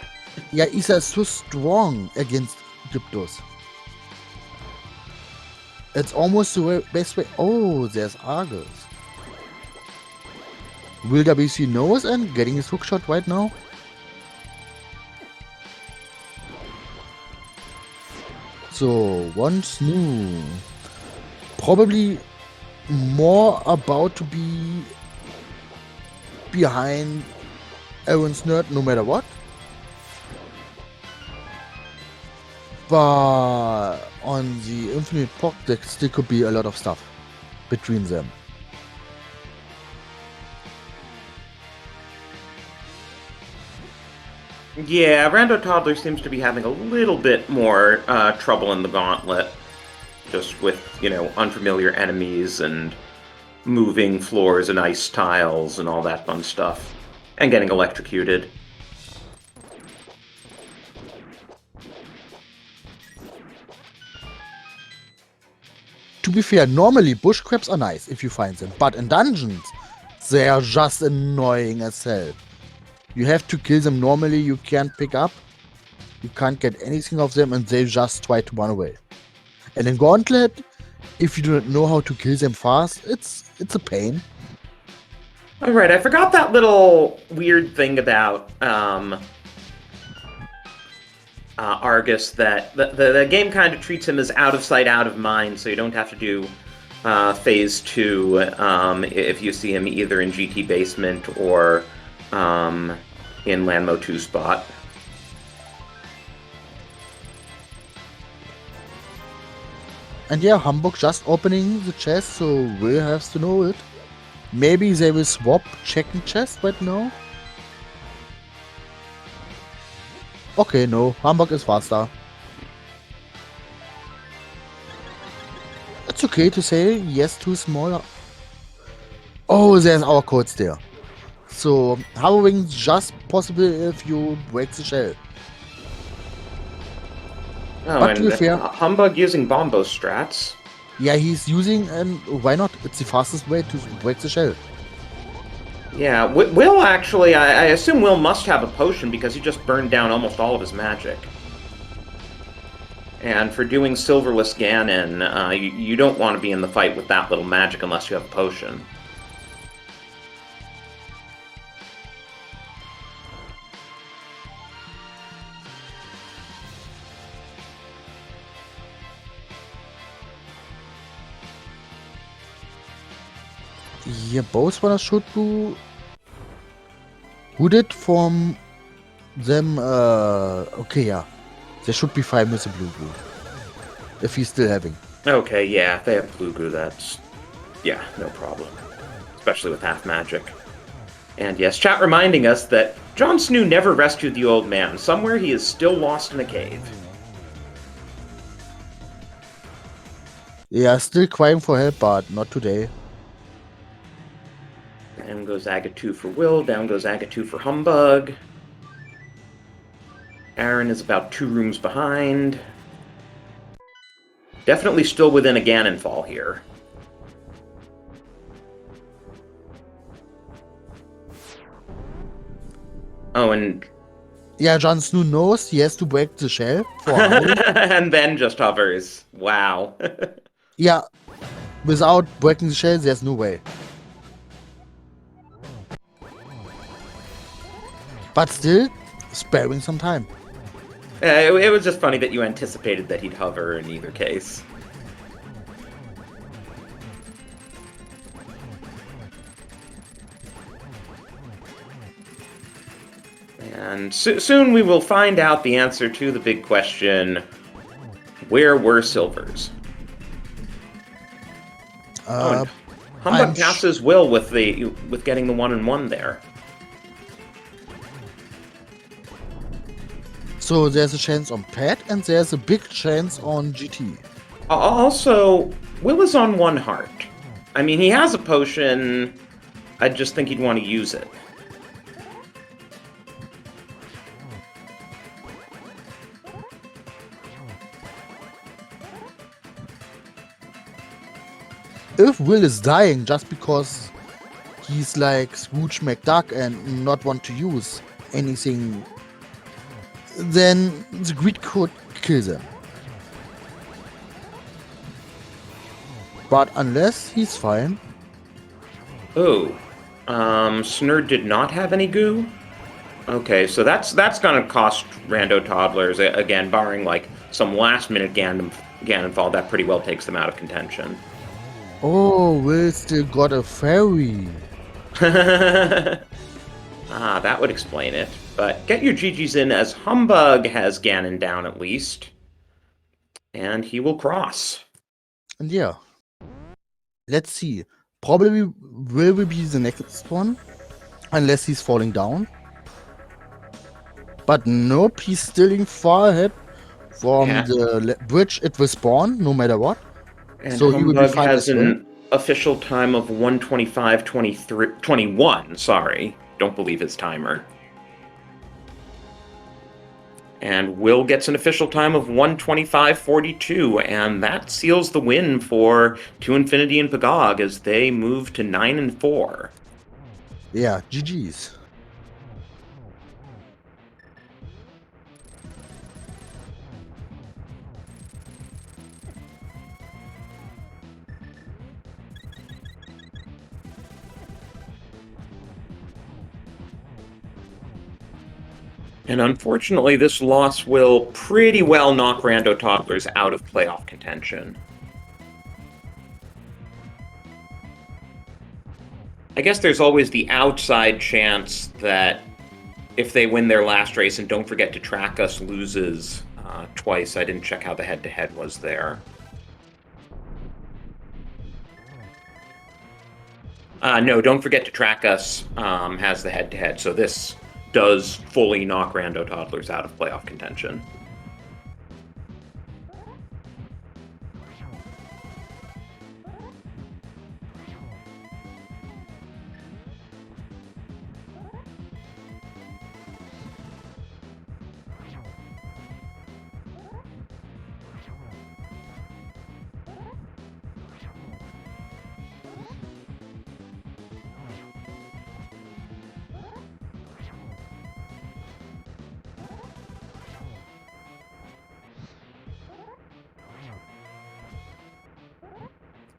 Yeah, Isa is so strong against Gyptos. It's almost the best way. Oh, there's Argus. Will WC knows and getting his hookshot right now? So, once new. Probably more about to be behind Aaron's nerd no matter what. But on the Infinite Pgog deck still could be a lot of stuff between them. Yeah, Rando Toddler seems to be having a little bit more trouble in the gauntlet. Just with, unfamiliar enemies and moving floors and ice tiles and all that fun stuff. And getting electrocuted. To be fair, normally bush crabs are nice if you find them, but in dungeons, they are just annoying as hell. You have to kill them normally, you can't pick up, you can't get anything of them, and they just try to run away. And in Gauntlet, if you don't know how to kill them fast, it's a pain. Alright, I forgot that little weird thing about Argus, that the game kind of treats him as out of sight, out of mind, so you don't have to do Phase 2 if you see him either in GT Basement or in Landmo 2 spot. And yeah, Humbug just opening the chest, so Will has to know it. Maybe they will swap checking chest, but no. Okay, no, Humbug is faster. It's okay to say yes to smaller. Oh, there's our codes there. So, hovering is just possible if you break the shell. Oh, But to be and fair- Humbug using Bombo strats. Yeah, he's using, and why not? It's the fastest way to break the shell. Yeah, Will actually, I assume Will must have a potion because he just burned down almost all of his magic. And for doing Silverless Ganon, you don't want to be in the fight with that little magic unless you have a potion. Yeah, both runners should do. Who did from them? Okay, yeah. There should be 5 with the blue goo. If he's still having. Okay, yeah, if they have blue goo, that's... yeah, no problem. Especially with half magic. And yes, chat reminding us that Jon Snow never rescued the old man. Somewhere he is still lost in a cave. Yeah, still crying for help, but not today. Down goes Aga 2 for Will, down goes Aga 2 for Humbug. Aaron is about 2 rooms behind. Definitely still within a Ganon fall here. Oh, and... Yeah, Jon Snow knows he has to break the shell for hovering. and then just hovers. Wow. Yeah, without breaking the shell, there's no way. But still, sparing some time. It was just funny that you anticipated that he'd hover in either case. And soon we will find out the answer to the big question, where were silvers? And Humbug passes Will with getting the 1-1 there. So there's a chance on Pat, and there's a big chance on GT. Also, Will is on 1 heart. I mean, he has a potion. I just think he'd want to use it. If Will is dying just because he's like Scrooge McDuck and not want to use anything, then the greed could kill them. But unless he's fine. Oh, Snurd did not have any goo? Okay, so that's gonna cost Rando Toddlers, again, barring like some last-minute Ganon fall, that pretty well takes them out of contention. Oh, Will still got a fairy. That would explain it. But get your GGs in, as Humbug has Ganon down at least. And he will cross. And yeah. Let's see. Probably Will be the next one. Unless he's falling down. But nope, he's still far ahead from the bridge. It will spawn, no matter what. And so he will be fine has as well. an official time of 1:25:21. Sorry, don't believe his timer. And Will gets an official time of 1:25:42, and that seals the win for To Infinity and Pgog as they move to 9-4. Yeah, GG's. And unfortunately, this loss will pretty well knock Rando Toddlers out of playoff contention. I guess there's always the outside chance that if they win their last race, and don't forget to track us, loses twice. I didn't check how the head-to-head was there. No, don't forget to track us has the head-to-head, so this does fully knock Rando Toddlers out of playoff contention.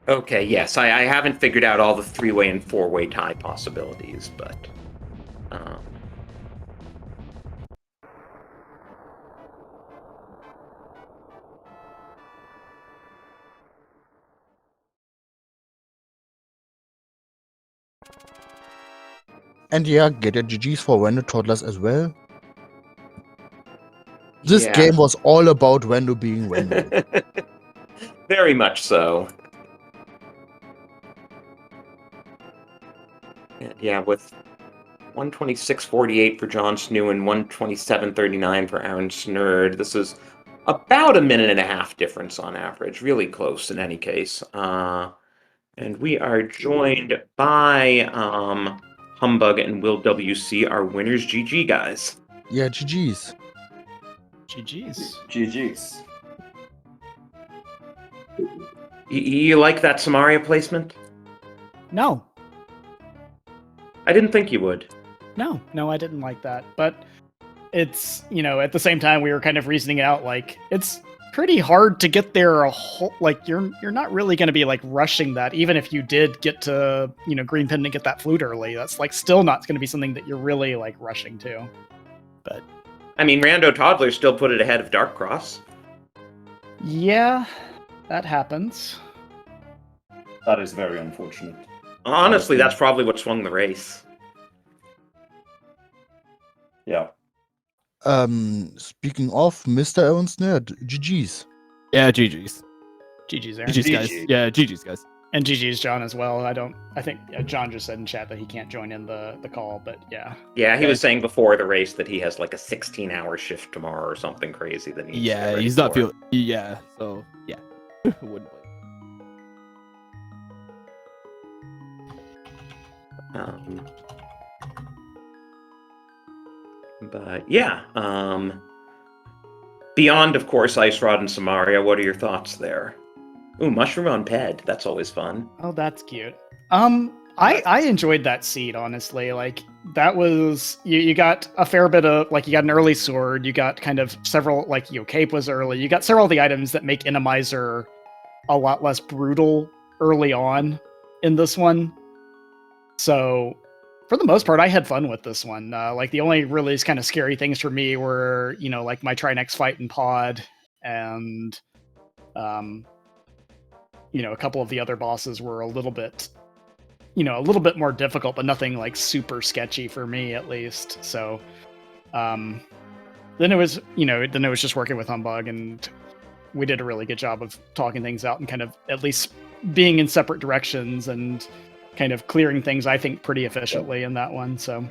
Okay, yes, I haven't figured out all the 3-way and 4-way tie possibilities, but... And yeah, get your GG's for Rando Toddlers as well. This game was all about Rando being Rando. Very much so. Yeah, with 126.48 for Jon Snew and 127.39 for Aaron Snurd. This is about a minute and a half difference on average. Really close in any case. And we are joined by Humbug and Will WC, our winners. GG, guys. Yeah, GG's. GG's. GG's. You like that Samaria placement? No. I didn't think you would. No, I didn't like that. But it's, at the same time, we were kind of reasoning it out, like, it's pretty hard to get there you're not really going to be, like, rushing that, even if you did get to, Green Pin and get that flute early. That's, like, still not going to be something that you're really, like, rushing to. But... I mean, Rando Toddlers still put it ahead of Dark Cross. Yeah, that happens. That is very unfortunate. Honestly, that's probably what swung the race. Yeah. Speaking of Mr. Owens Nerd, GG's. Yeah, GG's. GG's, Aaron. GG's, guys. GG. Yeah, GG's, guys. And GG's John as well. I think John just said in chat that he can't join in the call, but yeah. Yeah, he was saying before the race that he has like a 16-hour shift tomorrow or something crazy that he needs to get Yeah, ready he's not for. feeling. Yeah, so yeah, wouldn't blame. But yeah, beyond of course Ice Rod and Samaria, what are your thoughts there? Ooh, Mushroom on Ped, that's always fun. Oh, that's cute. I enjoyed that seed, honestly. Like, that was you got a fair bit of, like, you got an early sword, you got kind of several, like, cape was early, you got several of the items that make Randomizer a lot less brutal early on in this one. So for the most part, I had fun with this one. Like, the only really kind of scary things for me were, like my Trinex fight in pod, and a couple of the other bosses were a little bit more difficult, but nothing like super sketchy for me, at least. So then it was just working with Humbug, and we did a really good job of talking things out and kind of at least being in separate directions and kind of clearing things, I think, pretty efficiently in that one. So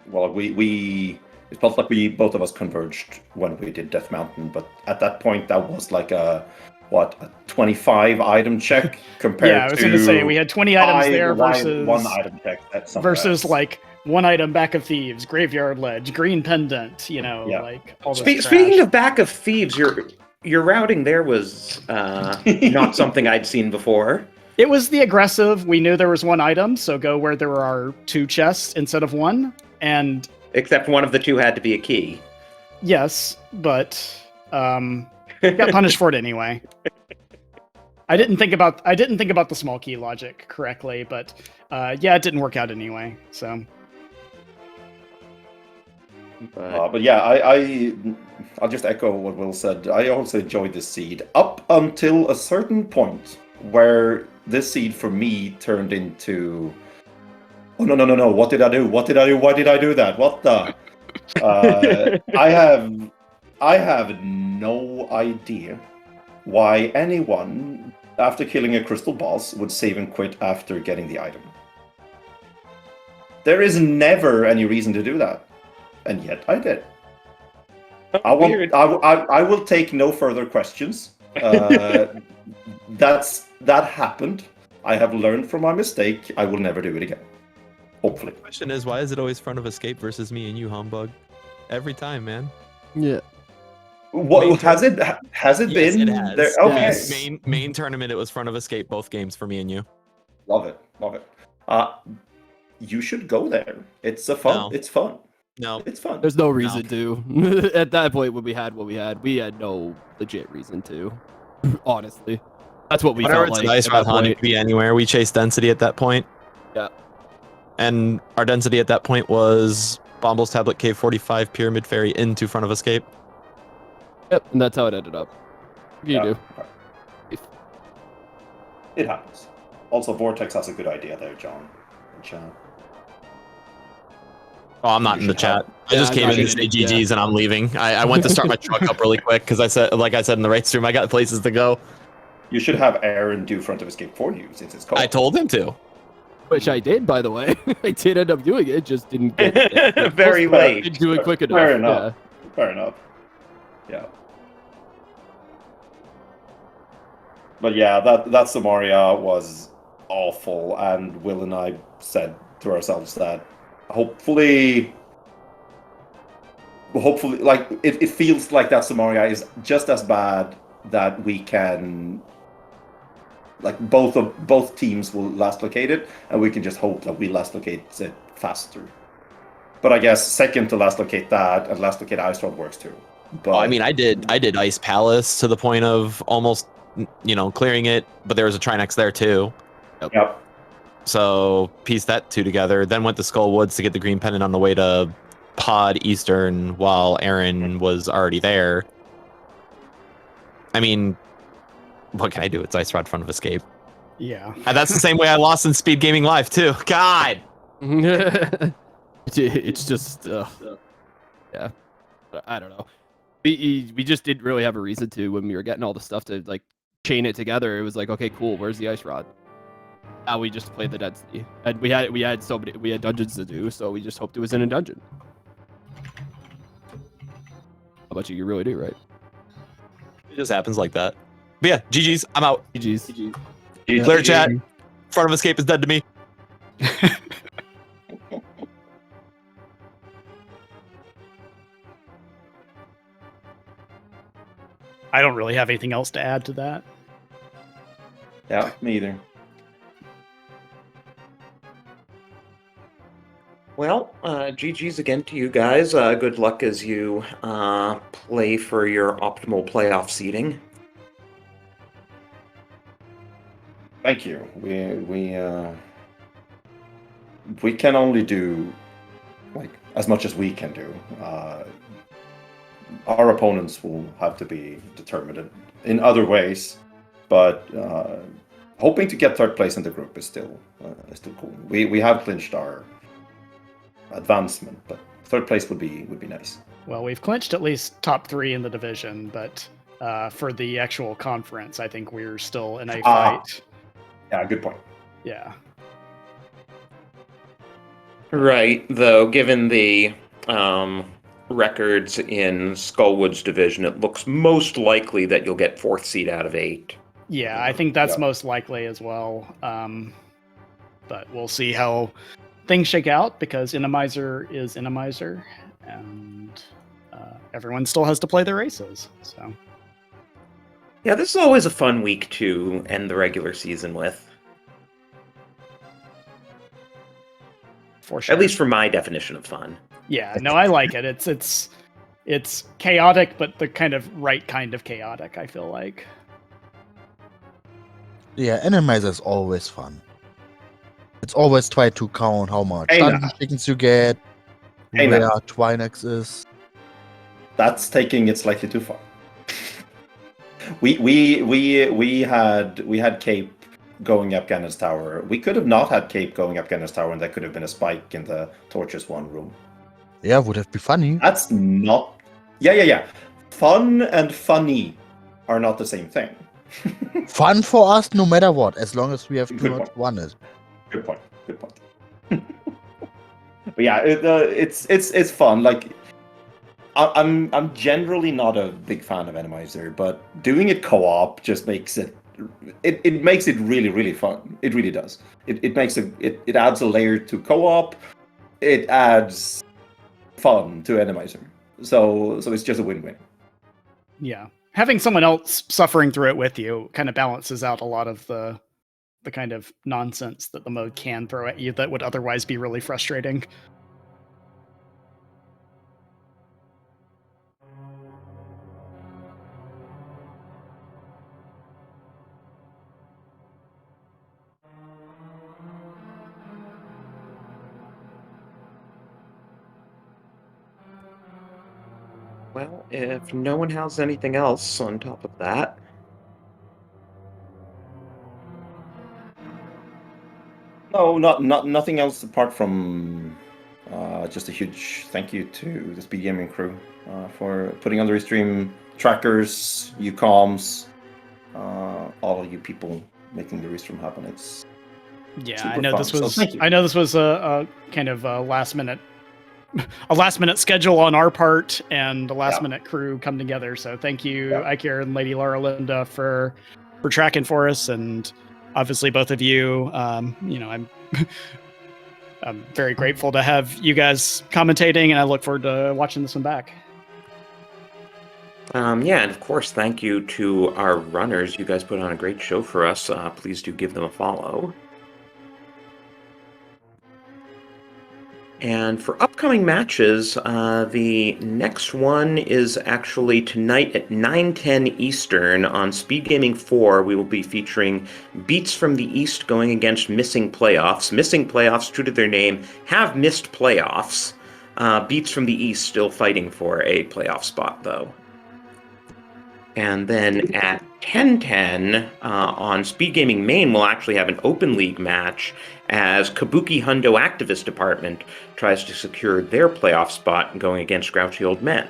Well, we it felt like we both of us converged when we did Death Mountain, but at that point that was like a 25 item check compared to yeah, I was going to say we had 20 items there versus one item check versus like one item Back of Thieves, Graveyard Ledge, Green Pendant, like all this Speaking of Back of Thieves, your routing there was not something I'd seen before. It was the aggressive. We knew there was one item, so go where there are two chests instead of one. And except one of the two had to be a key. Yes, but got punished for it anyway. I didn't think about the small key logic correctly, but it didn't work out anyway. So, but yeah, I'll just echo what Will said. I also enjoyed this seed up until a certain point where this seed for me turned into, oh no, what did I do? Why did I do that? What the? I have no idea why anyone, after killing a crystal boss, would save and quit after getting the item. There is never any reason to do that, and yet I did. I will take no further questions. That happened. I have learned from my mistake. I will never do it again. Hopefully. The question is, why is it always front of escape versus me and you, Humbug? Every time, man. Yeah. What has it Yes, been? it has. There? Okay. Yes. Main tournament, it was front of escape both games for me and you. Love it. You should go there. It's fun. No. It's fun. No. It's fun. There's no reason to. At that point, when we had what we had no legit reason to. Honestly, that's what we Whatever felt it's like. nice at about that Honey point. could be anywhere. We chased density at that point. Yeah. And our density at that point was Bomble's Tablet Cave 45 Pyramid Fairy into front of escape. Yep, and that's how it ended up. You do. It happens. Also, Vortex has a good idea there, John. Oh, I'm not in the chat. I just came in to say GG's and I'm leaving. I went to start my truck up really quick because I said in the right stream, I got places to go. You should have Aaron do front of escape for you since it's cold. I told him to. Which I did, by the way. I did end up doing it, just didn't get Very late. Didn't do it quick enough. Fair enough. Fair enough. Yeah. But yeah, that Samaria was awful, and Will and I said to ourselves that hopefully, like it feels like that Samaria is just as bad, that we can, like, both teams will last locate it, and we can just hope that we last locate it faster. But I guess second to last locate that and last locate Ice Rod works too. But I mean, I did Ice Palace to the point of almost, clearing it, but there was a Trinex there too. Yep. So pieced that two together. Then went to Skull Woods to get the green pendant on the way to pod Eastern while Aaron was already there. I mean, what can I do? It's Ice Rod front of escape. Yeah. And that's the same way I lost in Speed Gaming Live too. God. It's just, yeah. I don't know. We just didn't really have a reason to when we were getting all the stuff to like chain it together. It was like, okay, cool. Where's the ice rod? Now we just played the density, and we had dungeons to do, so we just hoped it was in a dungeon. How about you? You really do, right? It just happens like that. But yeah, GG's. I'm out. GG's. Clear chat. Front of escape is dead to me. I don't really have anything else to add to that. Yeah, me either. Well, GG's again to you guys. Good luck as you play for your optimal playoff seeding. Thank you. We can only do like as much as we can do. Our opponents will have to be determined in other ways, but hoping to get third place in the group is still cool. We have clinched our advancement, but third place would be nice. Well, we've clinched at least top 3 in the division, but for the actual conference, I think we're still in a fight. Yeah, good point. Yeah. Right, though, given the records in Skullwood's division, it looks most likely that you'll get 4th seed out of 8. Yeah, I think that's most likely as well. But we'll see how things shake out, because Randomizer is Randomizer, and everyone still has to play their races. So yeah, this is always a fun week to end the regular season with. For sure. At least for my definition of fun. Yeah, no, I like it. It's chaotic, but the kind of right kind of chaotic, I feel like. Yeah, Randomizer is always fun. It's always try to count how much Hey, dungeon chickens you get, Hey, where now. Twinex is. That's taking it slightly too far. We had Cape going up Ganner's Tower. We could have not had Cape going up Ganner's Tower, and there could have been a spike in the Torches 1 room. Yeah, would have been funny. That's not... Yeah. Fun and funny are not the same thing. Fun for us no matter what, as long as we have Good not won it. Good point. But yeah, it's fun. Like, I'm generally not a big fan of Randomizer, but doing it co-op just makes it makes it really, really fun. It really does. It makes it adds a layer to co-op. It adds fun to Randomizer. So it's just a win-win. Yeah. Having someone else suffering through it with you kind of balances out a lot of the kind of nonsense that the mode can throw at you that would otherwise be really frustrating. Well, if no one has anything else on top of that, No, nothing else apart from just a huge thank you to the SpeedGaming crew for putting on the restream, trackers, you comms, all of you people making the restream happen. It's Yeah, super I know fun. this So was thank you. I know this was a kind of a last minute schedule on our part, and a last minute crew come together. So thank you, Ikir and Lady Laura Linda, for tracking for us, and obviously both of you. I'm very grateful to have you guys commentating, and I look forward to watching this one back. yeah, and of course, thank you to our runners. You guys put on a great show for us. Please do give them a follow. And for upcoming matches, the next one is actually tonight at 9:10 Eastern on SpeedGaming 4. We will be featuring Beats from the East going against Missing Playoffs. Missing Playoffs, true to their name, have missed playoffs. Beats from the East still fighting for a playoff spot, though. And then at 10:10 on SpeedGaming Main, we'll actually have an open league match as Kabuki Hundo Activist Department tries to secure their playoff spot going against Grouchy Old Men.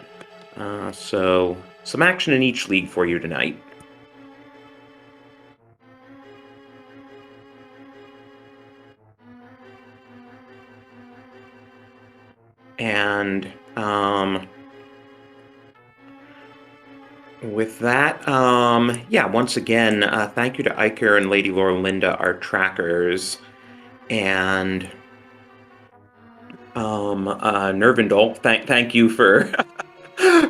So some action in each league for you tonight. And with that, yeah, once again, thank you to Iker and Lady Laura Linda, our trackers, and Nervindol, thank you for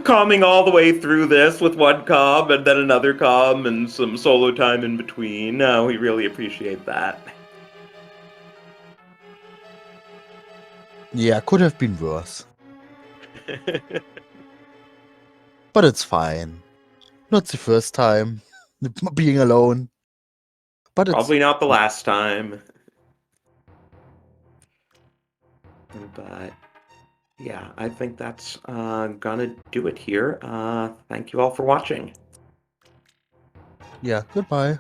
calming all the way through this with one comm and then another comm and some solo time in between. We really appreciate that. Yeah, could have been worse. But it's fine. Not the first time being alone. But it's Probably not the last time. But yeah, I think that's gonna do it here. Thank you all for watching. yeah, goodbye.